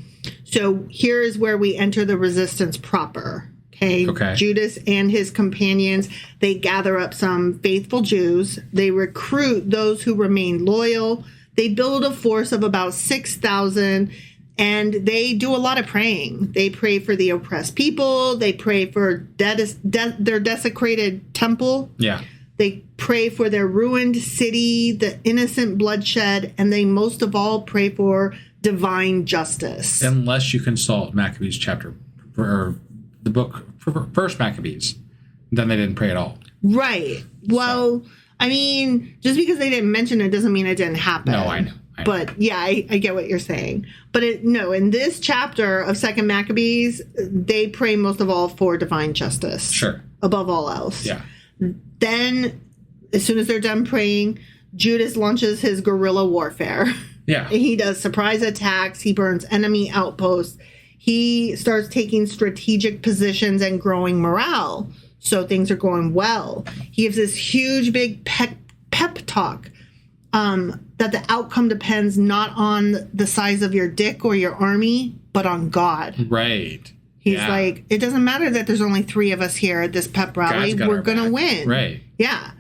So here is where we enter the resistance proper. Okay. Judas and his companions, they gather up some faithful Jews. They recruit those who remain loyal. They build a force of about 6,000. And they do a lot of praying. They pray for the oppressed people. They pray for their desecrated temple. Yeah. They pray for their ruined city, the innocent bloodshed, and they most of all pray for divine justice. Unless you consult Maccabees chapter, or the book, First Maccabees, then they didn't pray at all. Right. Well, I mean, just because they didn't mention it doesn't mean it didn't happen. No, I know. But yeah, I get what you're saying. But in this chapter of Second Maccabees, they pray most of all for divine justice. Sure. Above all else. Yeah. Then, as soon as they're done praying, Judas launches his guerrilla warfare. Yeah. He does surprise attacks. He burns enemy outposts. he starts taking strategic positions and growing morale. So things are going well. He gives this huge, big pep talk that the outcome depends not on the size of your dick or your army, but on God. Right. He's like, it doesn't matter that there's only 3 of us here at this pep rally. We're going to win. Right. Yeah.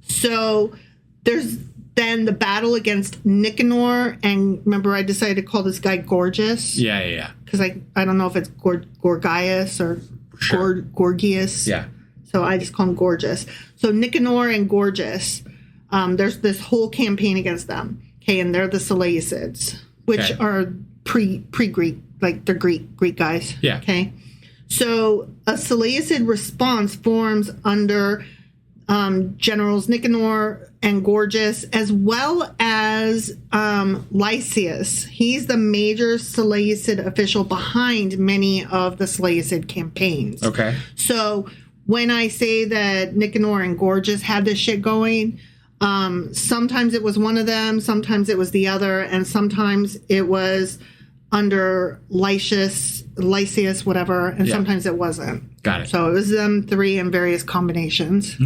So there's then the battle against Nicanor. And remember, I decided to call this guy Gorgeous. Yeah. Because I don't know if it's Gorgias or Gorgias. Yeah. So I just call him Gorgeous. So Nicanor and Gorgeous, there's this whole campaign against them. Okay, and they're the Seleucids, which are pre-Greek, like they're Greek guys. Yeah. Okay. So a Seleucid response forms under generals Nicanor and Gorgeous, as well as Lysias. He's the major Seleucid official behind many of the Seleucid campaigns. Okay. So when I say that Nicanor and Gorgeous had this shit going, sometimes it was one of them, sometimes it was the other, and sometimes it was under Lysias, whatever, and sometimes it wasn't. Got it. So it was them 3 in various combinations.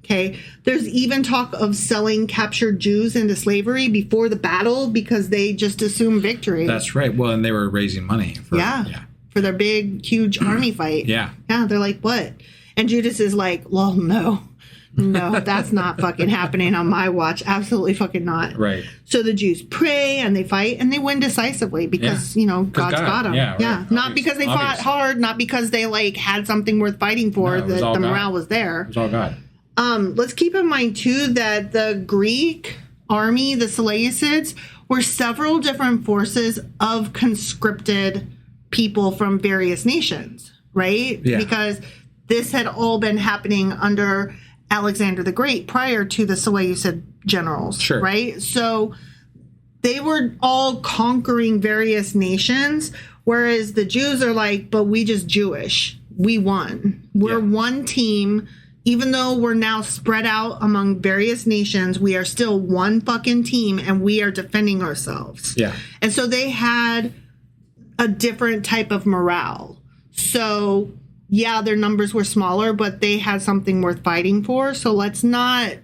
Okay. There's even talk of selling captured Jews into slavery before the battle because they just assumed victory. That's right. Well, and they were raising money for their big, huge army fight. Yeah. They're like, what? And Judas is like, well, no, that's not fucking happening on my watch. Absolutely fucking not. Right. So the Jews pray and they fight and they win decisively because, God's got them. Yeah. Right. Not because they fought hard, not because they had something worth fighting for, that the morale was there. It was all God. Let's keep in mind, too, that the Greek army, the Seleucids, were several different forces of conscripted people from various nations, right? Yeah. Because this had all been happening under Alexander the Great prior to the Seleucid generals, sure. right? So they were all conquering various nations, whereas the Jews are like, but we just Jewish. We won. We're one team. Even though we're now spread out among various nations, we are still one fucking team and we are defending ourselves. Yeah. And so they had a different type of morale. So, their numbers were smaller, but they had something worth fighting for. So let's not,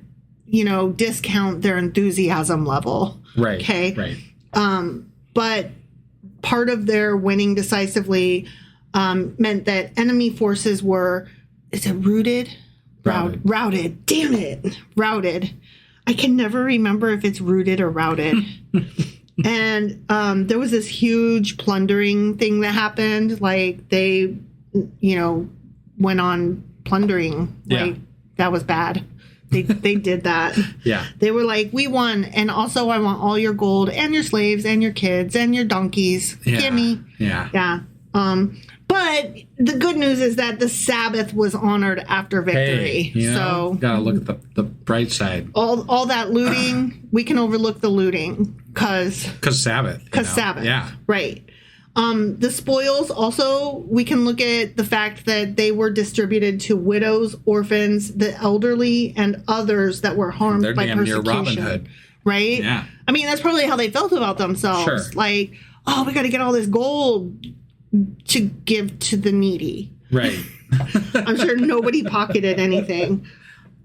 discount their enthusiasm level. Right. Okay. Right. But part of their winning decisively meant that enemy forces were, is it routed? Routed. Damn it. Routed. I can never remember if it's rooted or routed. And there was this huge plundering thing that happened. Like they, went on plundering. Like that was bad. They did that. Yeah. They were like, we won. And also I want all your gold and your slaves and your kids and your donkeys. Yeah. Give me. Yeah. Yeah. But the good news is that the Sabbath was honored after victory. Hey, so gotta look at the bright side. All that looting, we can overlook the looting because Sabbath. Sabbath. Yeah. Right. The spoils also, we can look at the fact that they were distributed to widows, orphans, the elderly, and others that were harmed by damn near persecution. Robin Hood. Right? Yeah. I mean, that's probably how they felt about themselves. Sure. Like, oh, we got to get all this gold to give to the needy. Right. I'm sure nobody pocketed anything.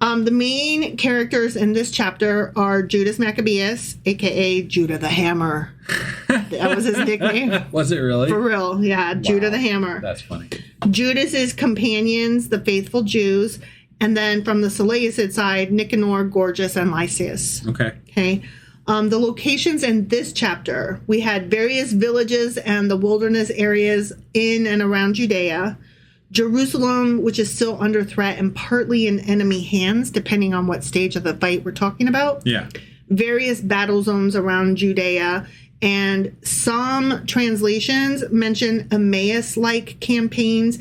The main characters in this chapter are Judas Maccabeus, a.k.a. Judah the Hammer. That was his nickname. Was it really? For real, yeah. Wow. Judah the Hammer. That's funny. Judas's companions, the faithful Jews, and then from the Seleucid side, Nicanor, Gorgeous, and Lysias. Okay. The locations in this chapter, we had various villages and the wilderness areas in and around Judea. Jerusalem, which is still under threat and partly in enemy hands, depending on what stage of the fight we're talking about. Yeah. Various battle zones around Judea. And some translations mention Emmaus-like campaigns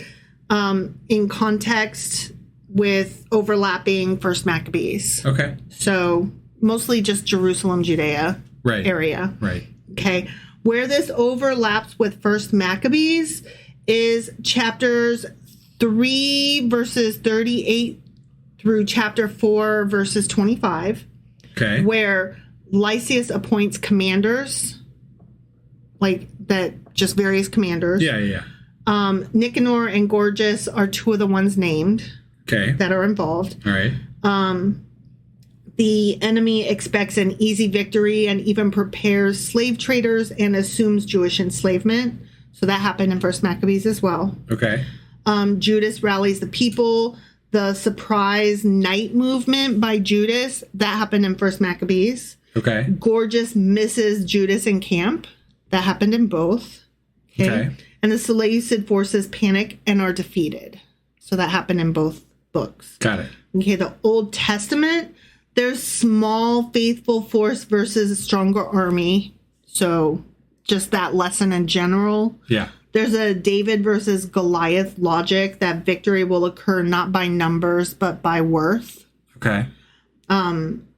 in context with overlapping First Maccabees. Okay. So mostly just Jerusalem, Judea area. Right. Okay. Where this overlaps with First Maccabees is chapters 3 verses 38 through chapter 4 verses 25. Okay. Where Lysias appoints commanders, like that, just various commanders. Yeah. Nicanor and Gorgias are two of the ones named Okay. that are involved. All right. The enemy expects an easy victory and even prepares slave traders and assumes Jewish enslavement. So that happened in First Maccabees as well. Okay. Judas rallies the people. The surprise night movement by Judas, that happened in First Maccabees. Okay. Gorgias misses Judas in camp. That happened in both. Okay. And the Seleucid forces panic and are defeated. So that happened in both books. Got it. Okay, the Old Testament, there's small faithful force versus a stronger army. So just that lesson in general. Yeah. There's a David versus Goliath logic that victory will occur not by numbers, but by worth. Okay.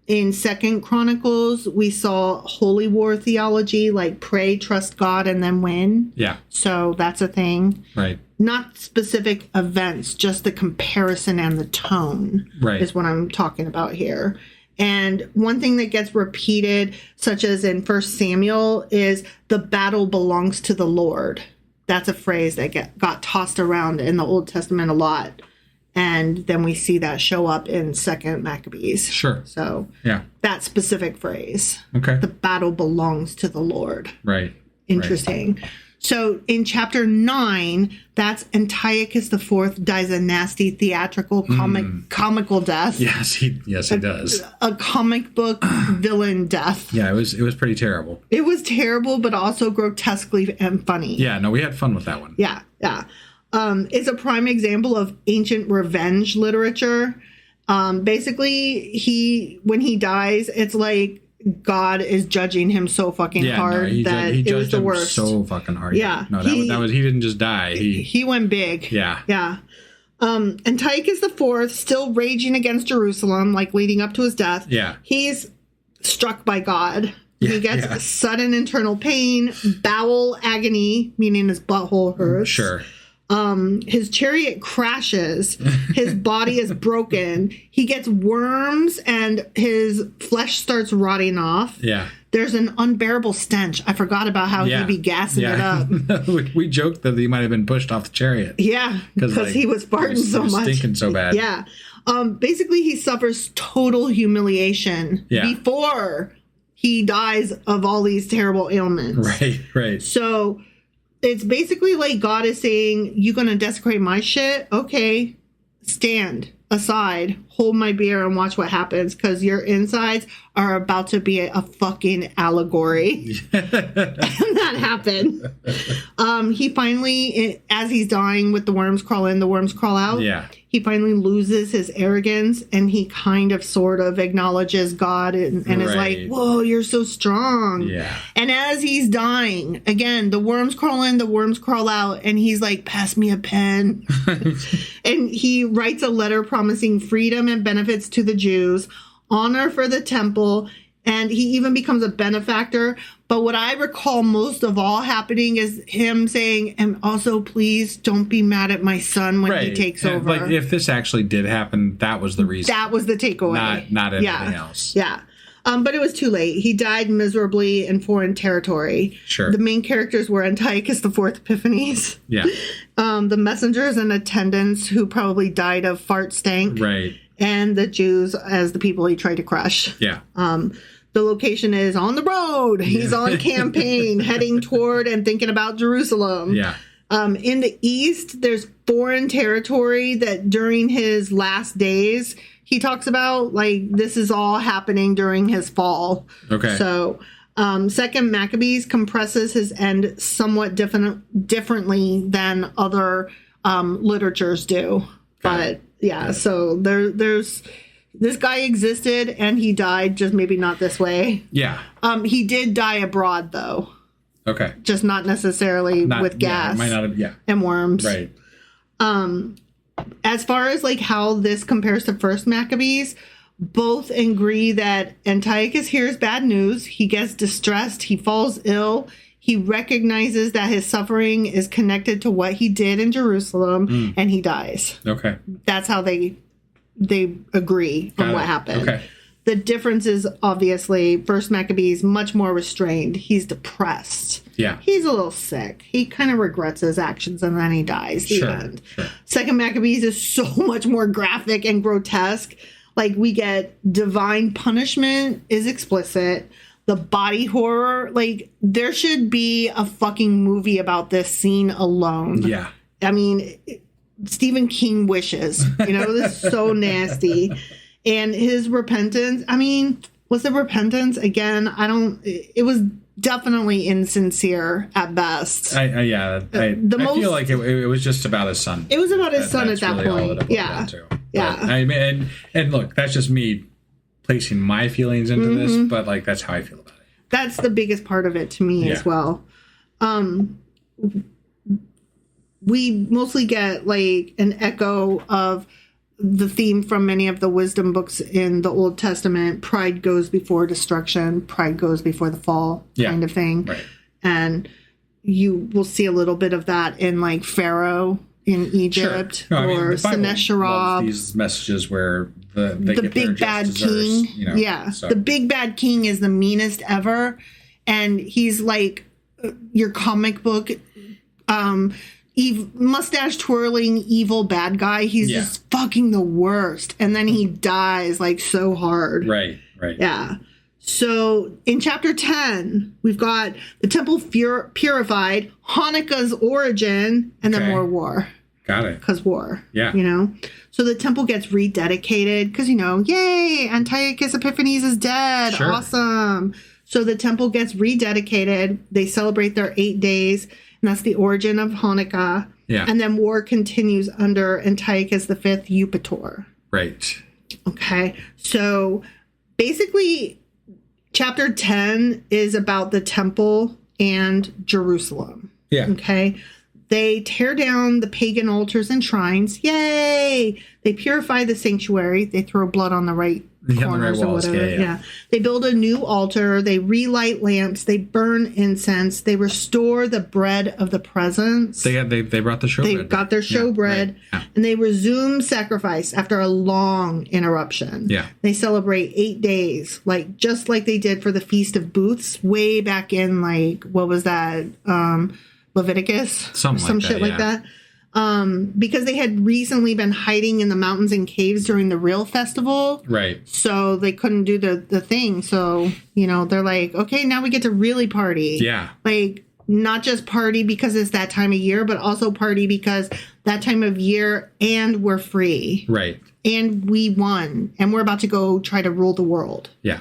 In Second Chronicles, we saw holy war theology, like pray, trust God, and then win. Yeah. So that's a thing. Right. Not specific events, just the comparison and the tone Right. is what I'm talking about here. And one thing that gets repeated, such as in First Samuel, is the battle belongs to the Lord. That's a phrase that got tossed around in the Old Testament a lot. And then we see that show up in Second Maccabees. Sure. So Yeah. that specific phrase, Okay. the battle belongs to the Lord. Right. Interesting. So in chapter 9, that's Antiochus IV dies a nasty theatrical comical death. Yes, he does. A comic book villain death. Yeah, it was pretty terrible. It was terrible, but also grotesquely and funny. Yeah, no, we had fun with that one. Yeah. It's a prime example of ancient revenge literature. Basically, when he dies, it's like God is judging him so fucking hard that he it was judged the him worst. so fucking hard. Yeah, No, that was he didn't just die. He went big. Yeah. Yeah. Antiochus IV, still raging against Jerusalem, like leading up to his death. Yeah. He's struck by God. Yeah, He gets sudden internal pain, bowel agony, meaning his butthole hurts. Sure. His chariot crashes. His body is broken. He gets worms and his flesh starts rotting off. Yeah. There's an unbearable stench. I forgot about how he'd be gassing it up. we joked that he might have been pushed off the chariot. Yeah, because he was farting so much. Stinking so bad. Yeah. Basically, he suffers total humiliation Yeah. before he dies of all these terrible ailments. Right. So it's basically like God is saying, you going to desecrate my shit? Okay, stand aside, hold my beer and watch what happens, because your insides are about to be a fucking allegory. And that happened. He finally, as he's dying with the worms crawl in, the worms crawl out. Yeah. He finally loses his arrogance and he kind of sort of acknowledges God and is like, whoa, you're so strong. Yeah. And as he's dying, again, the worms crawl in, the worms crawl out, and he's like, pass me a pen. And he writes a letter promising freedom and benefits to the Jews, honor for the temple, and he even becomes a benefactor. But what I recall most of all happening is him saying, and also please don't be mad at my son when he takes over. Like if this actually did happen, that was the reason. That was the takeaway. Not anything else. Yeah. But it was too late. He died miserably in foreign territory. Sure. The main characters were Antiochus IV Epiphanes. Yeah. The messengers and attendants who probably died of fart stank. Right. And the Jews as the people he tried to crush. Yeah. The location is on the road. He's on campaign, heading toward and thinking about Jerusalem. Yeah. In the east, there's foreign territory that during his last days, he talks about, like, this is all happening during his fall. Okay. So, Second Maccabees compresses his end somewhat differently than other literatures do. But, yeah, so there's... This guy existed and he died, just maybe not this way. Yeah. He did die abroad, though. Okay. Just not necessarily with gas and worms. Right. As far as like how this compares to First Maccabees, both agree that Antiochus hears bad news. He gets distressed. He falls ill. He recognizes that his suffering is connected to what he did in Jerusalem, and he dies. Okay. That's how they agree on what happened. Okay. The difference is obviously First Maccabees much more restrained. He's depressed. Yeah. He's a little sick. He kind of regrets his actions and then he dies. The end. Sure. Second Maccabees is so much more graphic and grotesque. Like, we get divine punishment is explicit. The body horror, like, there should be a fucking movie about this scene alone. Yeah. I mean, Stephen King wishes. This is so nasty. And his repentance, I mean, was it repentance? Again, it was definitely insincere at best. I feel like it was just about his son. It was about his son at that point. Yeah. But, I mean, and look, that's just me placing my feelings into this, but like, that's how I feel about it. That's the biggest part of it to me as well. We mostly get like an echo of the theme from many of the wisdom books in the Old Testament. Pride goes before destruction. Pride goes before the fall, kind of thing. Right. And you will see a little bit of that in like Pharaoh in Egypt, sure. No, or Sennacherib. These messages where the big bad king. So. The big bad king is the meanest ever, and he's like your comic book mustache twirling evil bad guy. He's just fucking the worst, and then he dies like so hard. Right. Yeah. So in chapter 10, we've got the temple purified, Hanukkah's origin, and then more war. Got it. Because war. Yeah. So the temple gets rededicated because, yay, Antiochus Epiphanes is dead. Sure. Awesome. So the temple gets rededicated. They celebrate their 8 days, and that's the origin of Hanukkah. Yeah. And then war continues under Antiochus V Eupator. Right. Okay. So basically, chapter 10 is about the temple and Jerusalem. Yeah. Okay. They tear down the pagan altars and shrines. Yay! They purify the sanctuary. They throw blood on the right corners or whatever. Yeah. They build a new altar. They relight lamps. They burn incense. They restore the bread of the presence. They brought the showbread. They got their showbread. Right. Yeah. And they resume sacrifice after a long interruption. Yeah. They celebrate 8 days, just like they did for the Feast of Booths way back in, what was that? Leviticus, some shit like that. Because they had recently been hiding in the mountains and caves during the real festival. Right. So they couldn't do the thing. So, they're like, okay, now we get to really party. Yeah. Not just party because it's that time of year, but also party because that time of year and we're free. Right. And we won. And we're about to go try to rule the world. Yeah.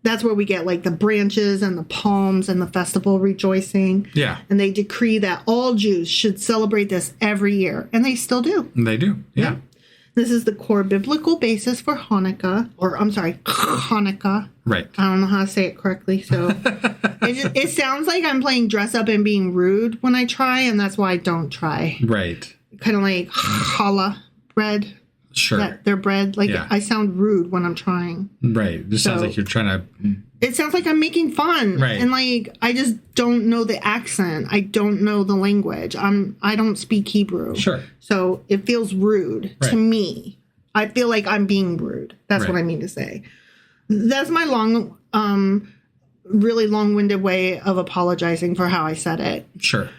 That's where we get the branches and the palms and the festival rejoicing. Yeah. And they decree that all Jews should celebrate this every year. And they still do. They do. Yeah. This is the core biblical basis for Hanukkah. Hanukkah. Right. I don't know how to say it correctly. So it sounds like I'm playing dress up and being rude when I try. And that's why I don't try. Right. Kind of like challah bread. Sure. Their bread. I sound rude when I'm trying. Right. It sounds like you're trying to... It sounds like I'm making fun. Right. And I just don't know the accent. I don't know the language. I don't speak Hebrew. Sure. So it feels rude to me. I feel like I'm being rude. That's what I mean to say. That's my really long-winded way of apologizing for how I said it. Sure.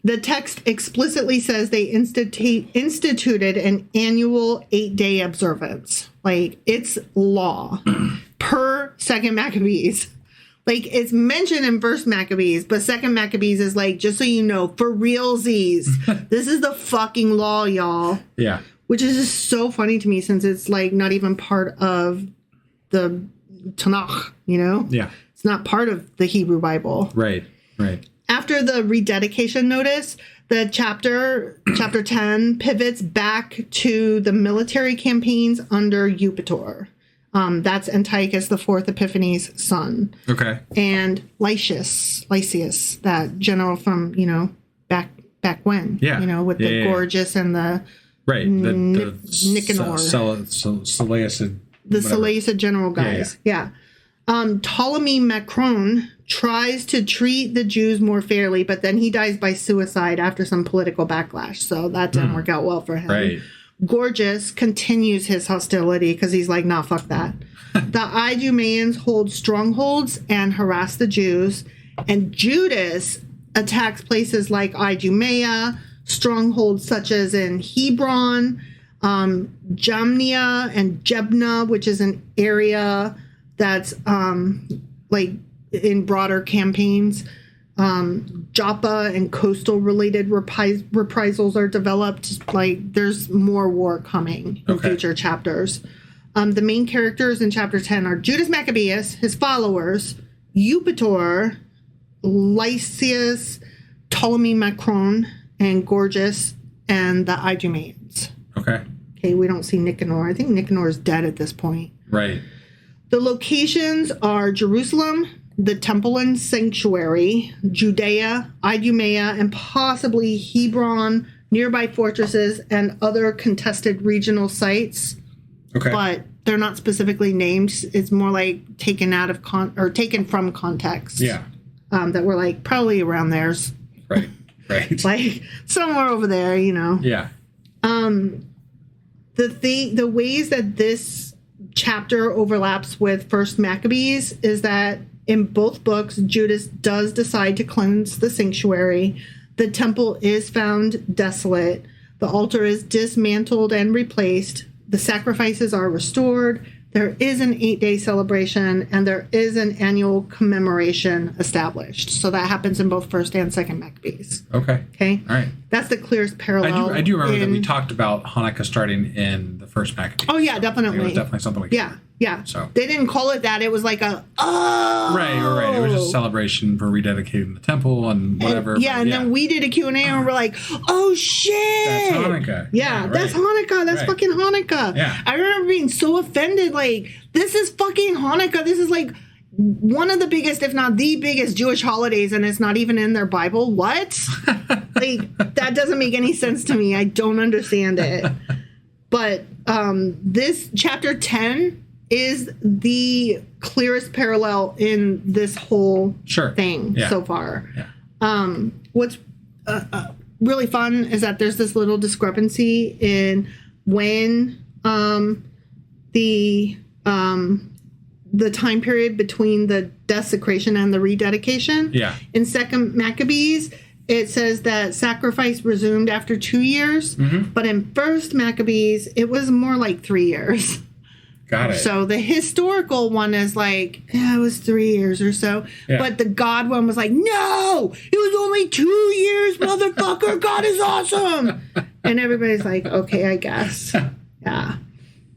The text explicitly says they instituted an annual 8-day observance. It's law per Second Maccabees. It's mentioned in First Maccabees, but Second Maccabees is just so you know, for realsies, this is the fucking law, y'all. Yeah. Which is just so funny to me since it's not even part of the Tanakh, Yeah. It's not part of the Hebrew Bible. Right. After the rededication notice, the chapter 10 pivots back to the military campaigns under Eupator. That's Antiochus IV Epiphanes' son. Okay. And Lysias, that general from, back when. Yeah. With the Gorgias and the right. The Nicanor. Seleucid. The Seleucid general guys. Yeah. Ptolemy Macron tries to treat the Jews more fairly, but then he dies by suicide after some political backlash. So that didn't work out well for him. Right. Gorgeous continues his hostility because he's like, nah, fuck that. The Idumeans hold strongholds and harass the Jews. And Judas attacks places like Idumea, strongholds such as in Hebron, Jamnia and Jebna, which is an area that's like in broader campaigns. Joppa and coastal related reprisals are developed. Like there's more war coming in future chapters. The main characters in chapter 10 are Judas Maccabeus, his followers, Eupator, Lysias, Ptolemy Macron, and Gorgias, and the Idumeans. Okay, we don't see Nicanor. I think Nicanor is dead at this point. Right. The locations are Jerusalem, the Temple and Sanctuary, Judea, Idumea, and possibly Hebron, nearby fortresses, and other contested regional sites. Okay. But they're not specifically named. It's more like taken out of taken from context. Yeah. That were like probably around theirs. Right. Right. Like somewhere over there, you know. Yeah. The ways that this chapter overlaps with First Maccabees is that in both books, Judas does decide to cleanse the sanctuary. The temple is found desolate. The altar is dismantled and replaced. The sacrifices are restored. There is an 8-day celebration, and there is an annual commemoration established. So that happens in both First and Second Maccabees. Okay. All right. That's the clearest parallel. I do remember that we talked about Hanukkah starting in the First Maccabees. Oh, yeah, definitely. It was definitely something we Yeah. So they didn't call it that. It was like Right. It was just a celebration for rededicating the temple and whatever. And then we did a Q&A and we're like, oh, shit. That's Hanukkah. Yeah, that's Hanukkah. That's fucking Hanukkah. Yeah. I remember being so offended. Like, this is fucking Hanukkah. This is like one of the biggest, if not the biggest Jewish holidays, and it's not even in their Bible. What? Like, that doesn't make any sense to me. I don't understand it. But this chapter 10 is the clearest parallel in this whole thing so far. Yeah. What's really fun is that there's this little discrepancy in when the time period between the desecration and the rededication. Yeah. In Second Maccabees, it says that sacrifice resumed after 2 years, but in First Maccabees, it was more like 3 years. Got it. So the historical one is like, it was 3 years or so. Yeah. But the God one was like, no, it was only 2 years, motherfucker. God is awesome. And everybody's like, okay, I guess. Yeah.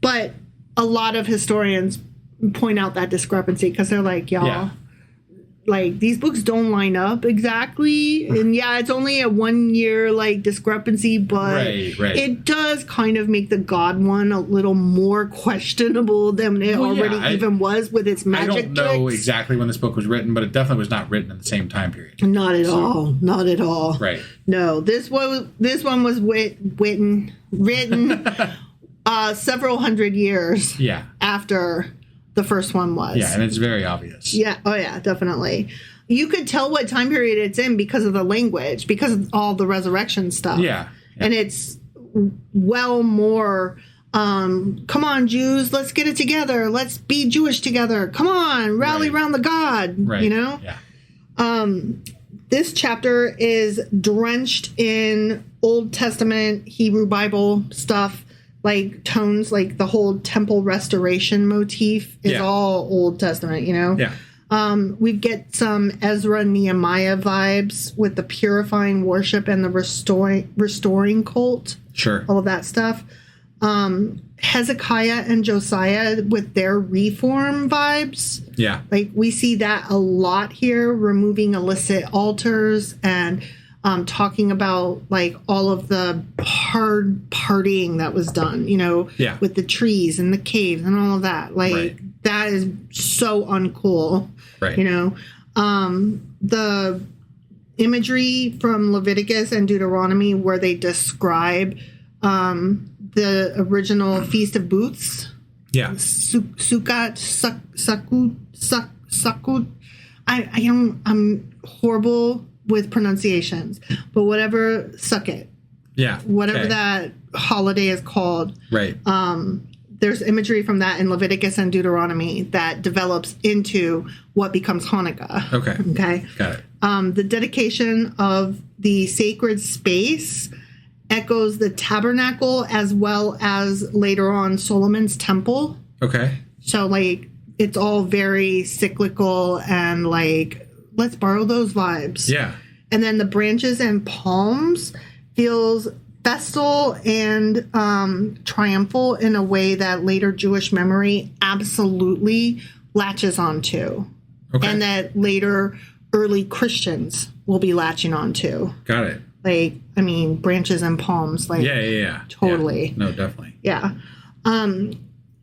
But a lot of historians point out that discrepancy because they're like, y'all, like these books don't line up exactly. And it's only a 1 year like discrepancy, but it does kind of make the God one a little more questionable than it even was with its magic I don't know exactly when this book was written, but it definitely was not written in the same time period. Not at all. Not at all. Right. No, this one was written several hundred years after the first one was. Yeah, and it's very obvious. Yeah. Oh, yeah, definitely. You could tell what time period it's in because of the language, because of all the resurrection stuff. Yeah. And it's well more, come on, Jews, let's get it together. Let's be Jewish together. Come on, rally around the God, you know? Yeah. This chapter is drenched in Old Testament Hebrew Bible stuff. Like tones, like the whole temple restoration motif is all Old Testament, you know? Yeah. We get some Ezra Nehemiah vibes with the purifying worship and the restoring cult. Sure. All of that stuff. Hezekiah and Josiah with their reform vibes. Yeah. Like we see that a lot here, removing illicit altars and talking about like all of the hard partying that was done, you know, with the trees and the caves and all of that. Like that is so uncool, you know. The imagery from Leviticus and Deuteronomy where they describe the original Feast of Booths. Yeah. Sukkot, Sukkot. I'm horrible with pronunciations, but whatever, suck it. Yeah. Whatever that holiday is called. Right. There's imagery from that in Leviticus and Deuteronomy that develops into what becomes Hanukkah. Okay. Got it. The dedication of the sacred space echoes the tabernacle as well as later on Solomon's temple. Okay. So, like, it's all very cyclical and, like, let's borrow those vibes. Yeah. And then the branches and palms feels festal and triumphal in a way that later Jewish memory absolutely latches onto. Okay. And that later early Christians will be latching onto. Got it. Like, I mean, branches and palms. Like, Yeah. Totally. Yeah. No, definitely. Yeah.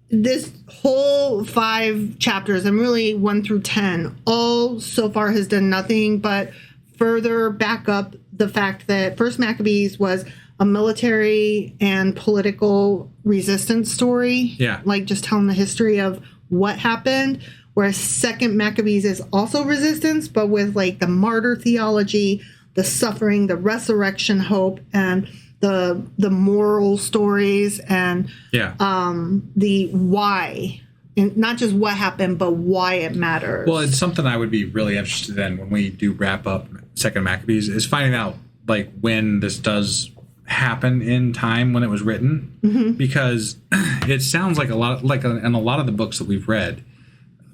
This whole 5 chapters, and really 1 through 10, all so far has done nothing but further back up the fact that First Maccabees was a military and political resistance story. Yeah. Like, just telling the history of what happened. Whereas Second Maccabees is also resistance, but with, like, the martyr theology, the suffering, the resurrection hope, and the moral stories, and the why. And not just what happened, but why it matters. Well, it's something I would be really interested in when we do wrap up Second Maccabees, is finding out, like, when this does happen in time, when it was written, because it sounds like a lot, like in a lot of the books that we've read,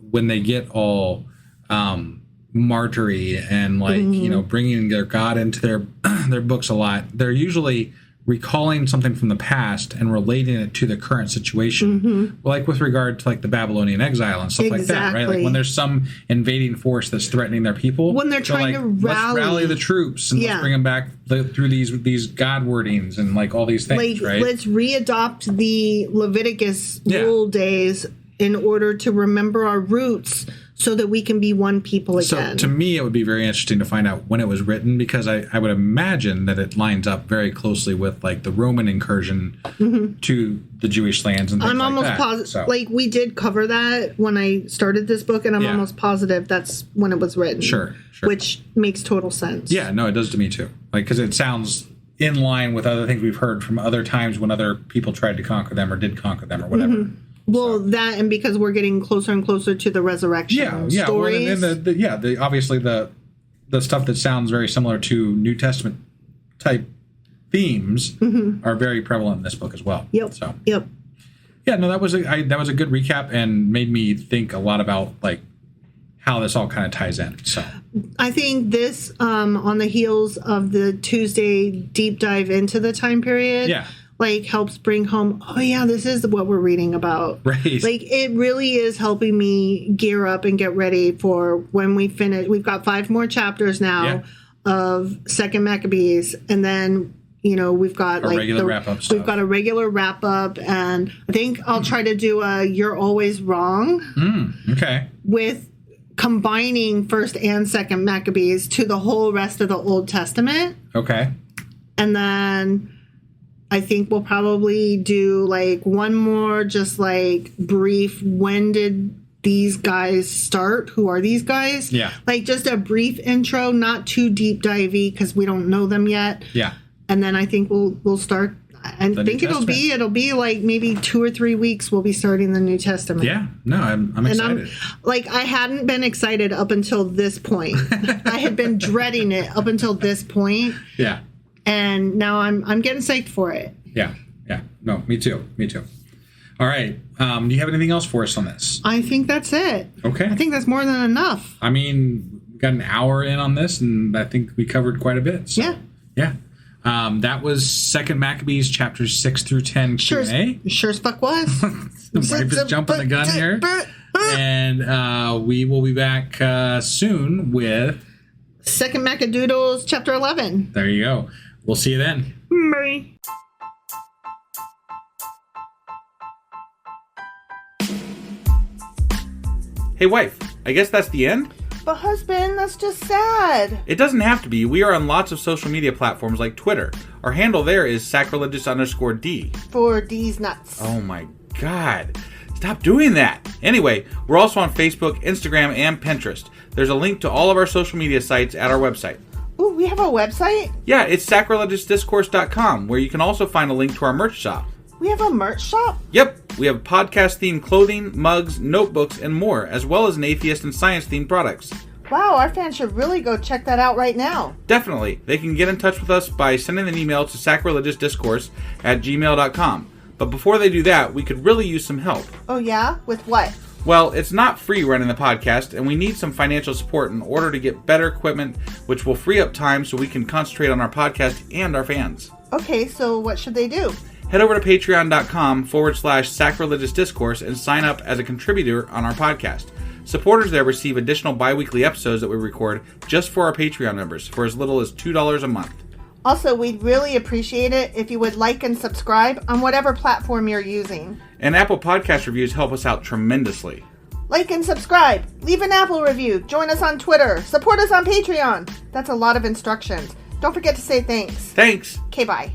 when they get all martyry and, like, you know, bringing their God into their books a lot, they're usually recalling something from the past and relating it to the current situation, like with regard to, like, the Babylonian exile and stuff like that, right? Like when there's some invading force that's threatening their people, when they're trying to rally, let's rally the troops and let's bring them back through these God wordings and, like, all these things, like, right? Let's readopt the Leviticus rule days in order to remember our roots, so that we can be one people again. So to me, it would be very interesting to find out when it was written, because I would imagine that it lines up very closely with, like, the Roman incursion to the Jewish lands and things I'm like almost that. positive. So. Like, we did cover that when I started this book, and I'm almost positive that's when it was written. Sure. Which makes total sense. Yeah, no, it does to me too. Like, because it sounds in line with other things we've heard from other times when other people tried to conquer them or did conquer them or whatever. Well, that, and because we're getting closer and closer to the resurrection stories. Well, and obviously the stuff that sounds very similar to New Testament type themes are very prevalent in this book as well. Yep. So. Yep. Yeah, no, that was a good recap and made me think a lot about, like, how this all kind of ties in. So I think this, on the heels of the Tuesday deep dive into the time period, like, helps bring home, oh yeah, this is what we're reading about. Right. Like, it really is helping me gear up and get ready for when we finish. We've got 5 more chapters now of Second Maccabees, and then, you know, we've got a regular wrap up stuff. We've got a regular wrap up, and I think I'll try to do a You're Always Wrong. Okay. With combining First and Second Maccabees to the whole rest of the Old Testament. Okay. And then I think we'll probably do, like, one more just, like, brief, when did these guys start? Who are these guys? Yeah. Like, just a brief intro, not too deep divey, because we don't know them yet. Yeah. And then I think we'll start. I think it'll be like maybe 2 or 3 weeks we'll be starting the New Testament. Yeah. No, I'm excited. And I hadn't been excited up until this point. I had been dreading it up until this point. Yeah. And now I'm getting psyched for it. Yeah. No, me too. All right. Do you have anything else for us on this? I think that's it. Okay. I think that's more than enough. I mean, we got an hour in on this, and I think we covered quite a bit. So, yeah. That was Second Maccabees chapters 6 through 10 Q&A. Sure as fuck was. Wife is jumping the gun here. And we will be back soon with Second Maccadoodles chapter 11. There you go. We'll see you then. Bye. Hey wife, I guess that's the end? But husband, that's just sad. It doesn't have to be. We are on lots of social media platforms like Twitter. Our handle there is sacrilegious_D. For D's nuts. Oh my god. Stop doing that. Anyway, we're also on Facebook, Instagram, and Pinterest. There's a link to all of our social media sites at our website. Ooh, we have a website? Yeah, it's sacrilegiousdiscourse.com, where you can also find a link to our merch shop. We have a merch shop? Yep, we have podcast-themed clothing, mugs, notebooks, and more, as well as an atheist and science-themed products. Wow, our fans should really go check that out right now. Definitely. They can get in touch with us by sending an email to sacrilegiousdiscourse@gmail.com. But before they do that, we could really use some help. Oh yeah? With what? Well, it's not free running the podcast, and we need some financial support in order to get better equipment, which will free up time so we can concentrate on our podcast and our fans. Okay, so what should they do? Head over to patreon.com/sacrilegiousdiscourse and sign up as a contributor on our podcast. Supporters there receive additional bi-weekly episodes that we record just for our Patreon members for as little as $2 a month. Also, we'd really appreciate it if you would like and subscribe on whatever platform you're using. And Apple Podcast reviews help us out tremendously. Like and subscribe. Leave an Apple review. Join us on Twitter. Support us on Patreon. That's a lot of instructions. Don't forget to say thanks. Thanks. Okay, bye.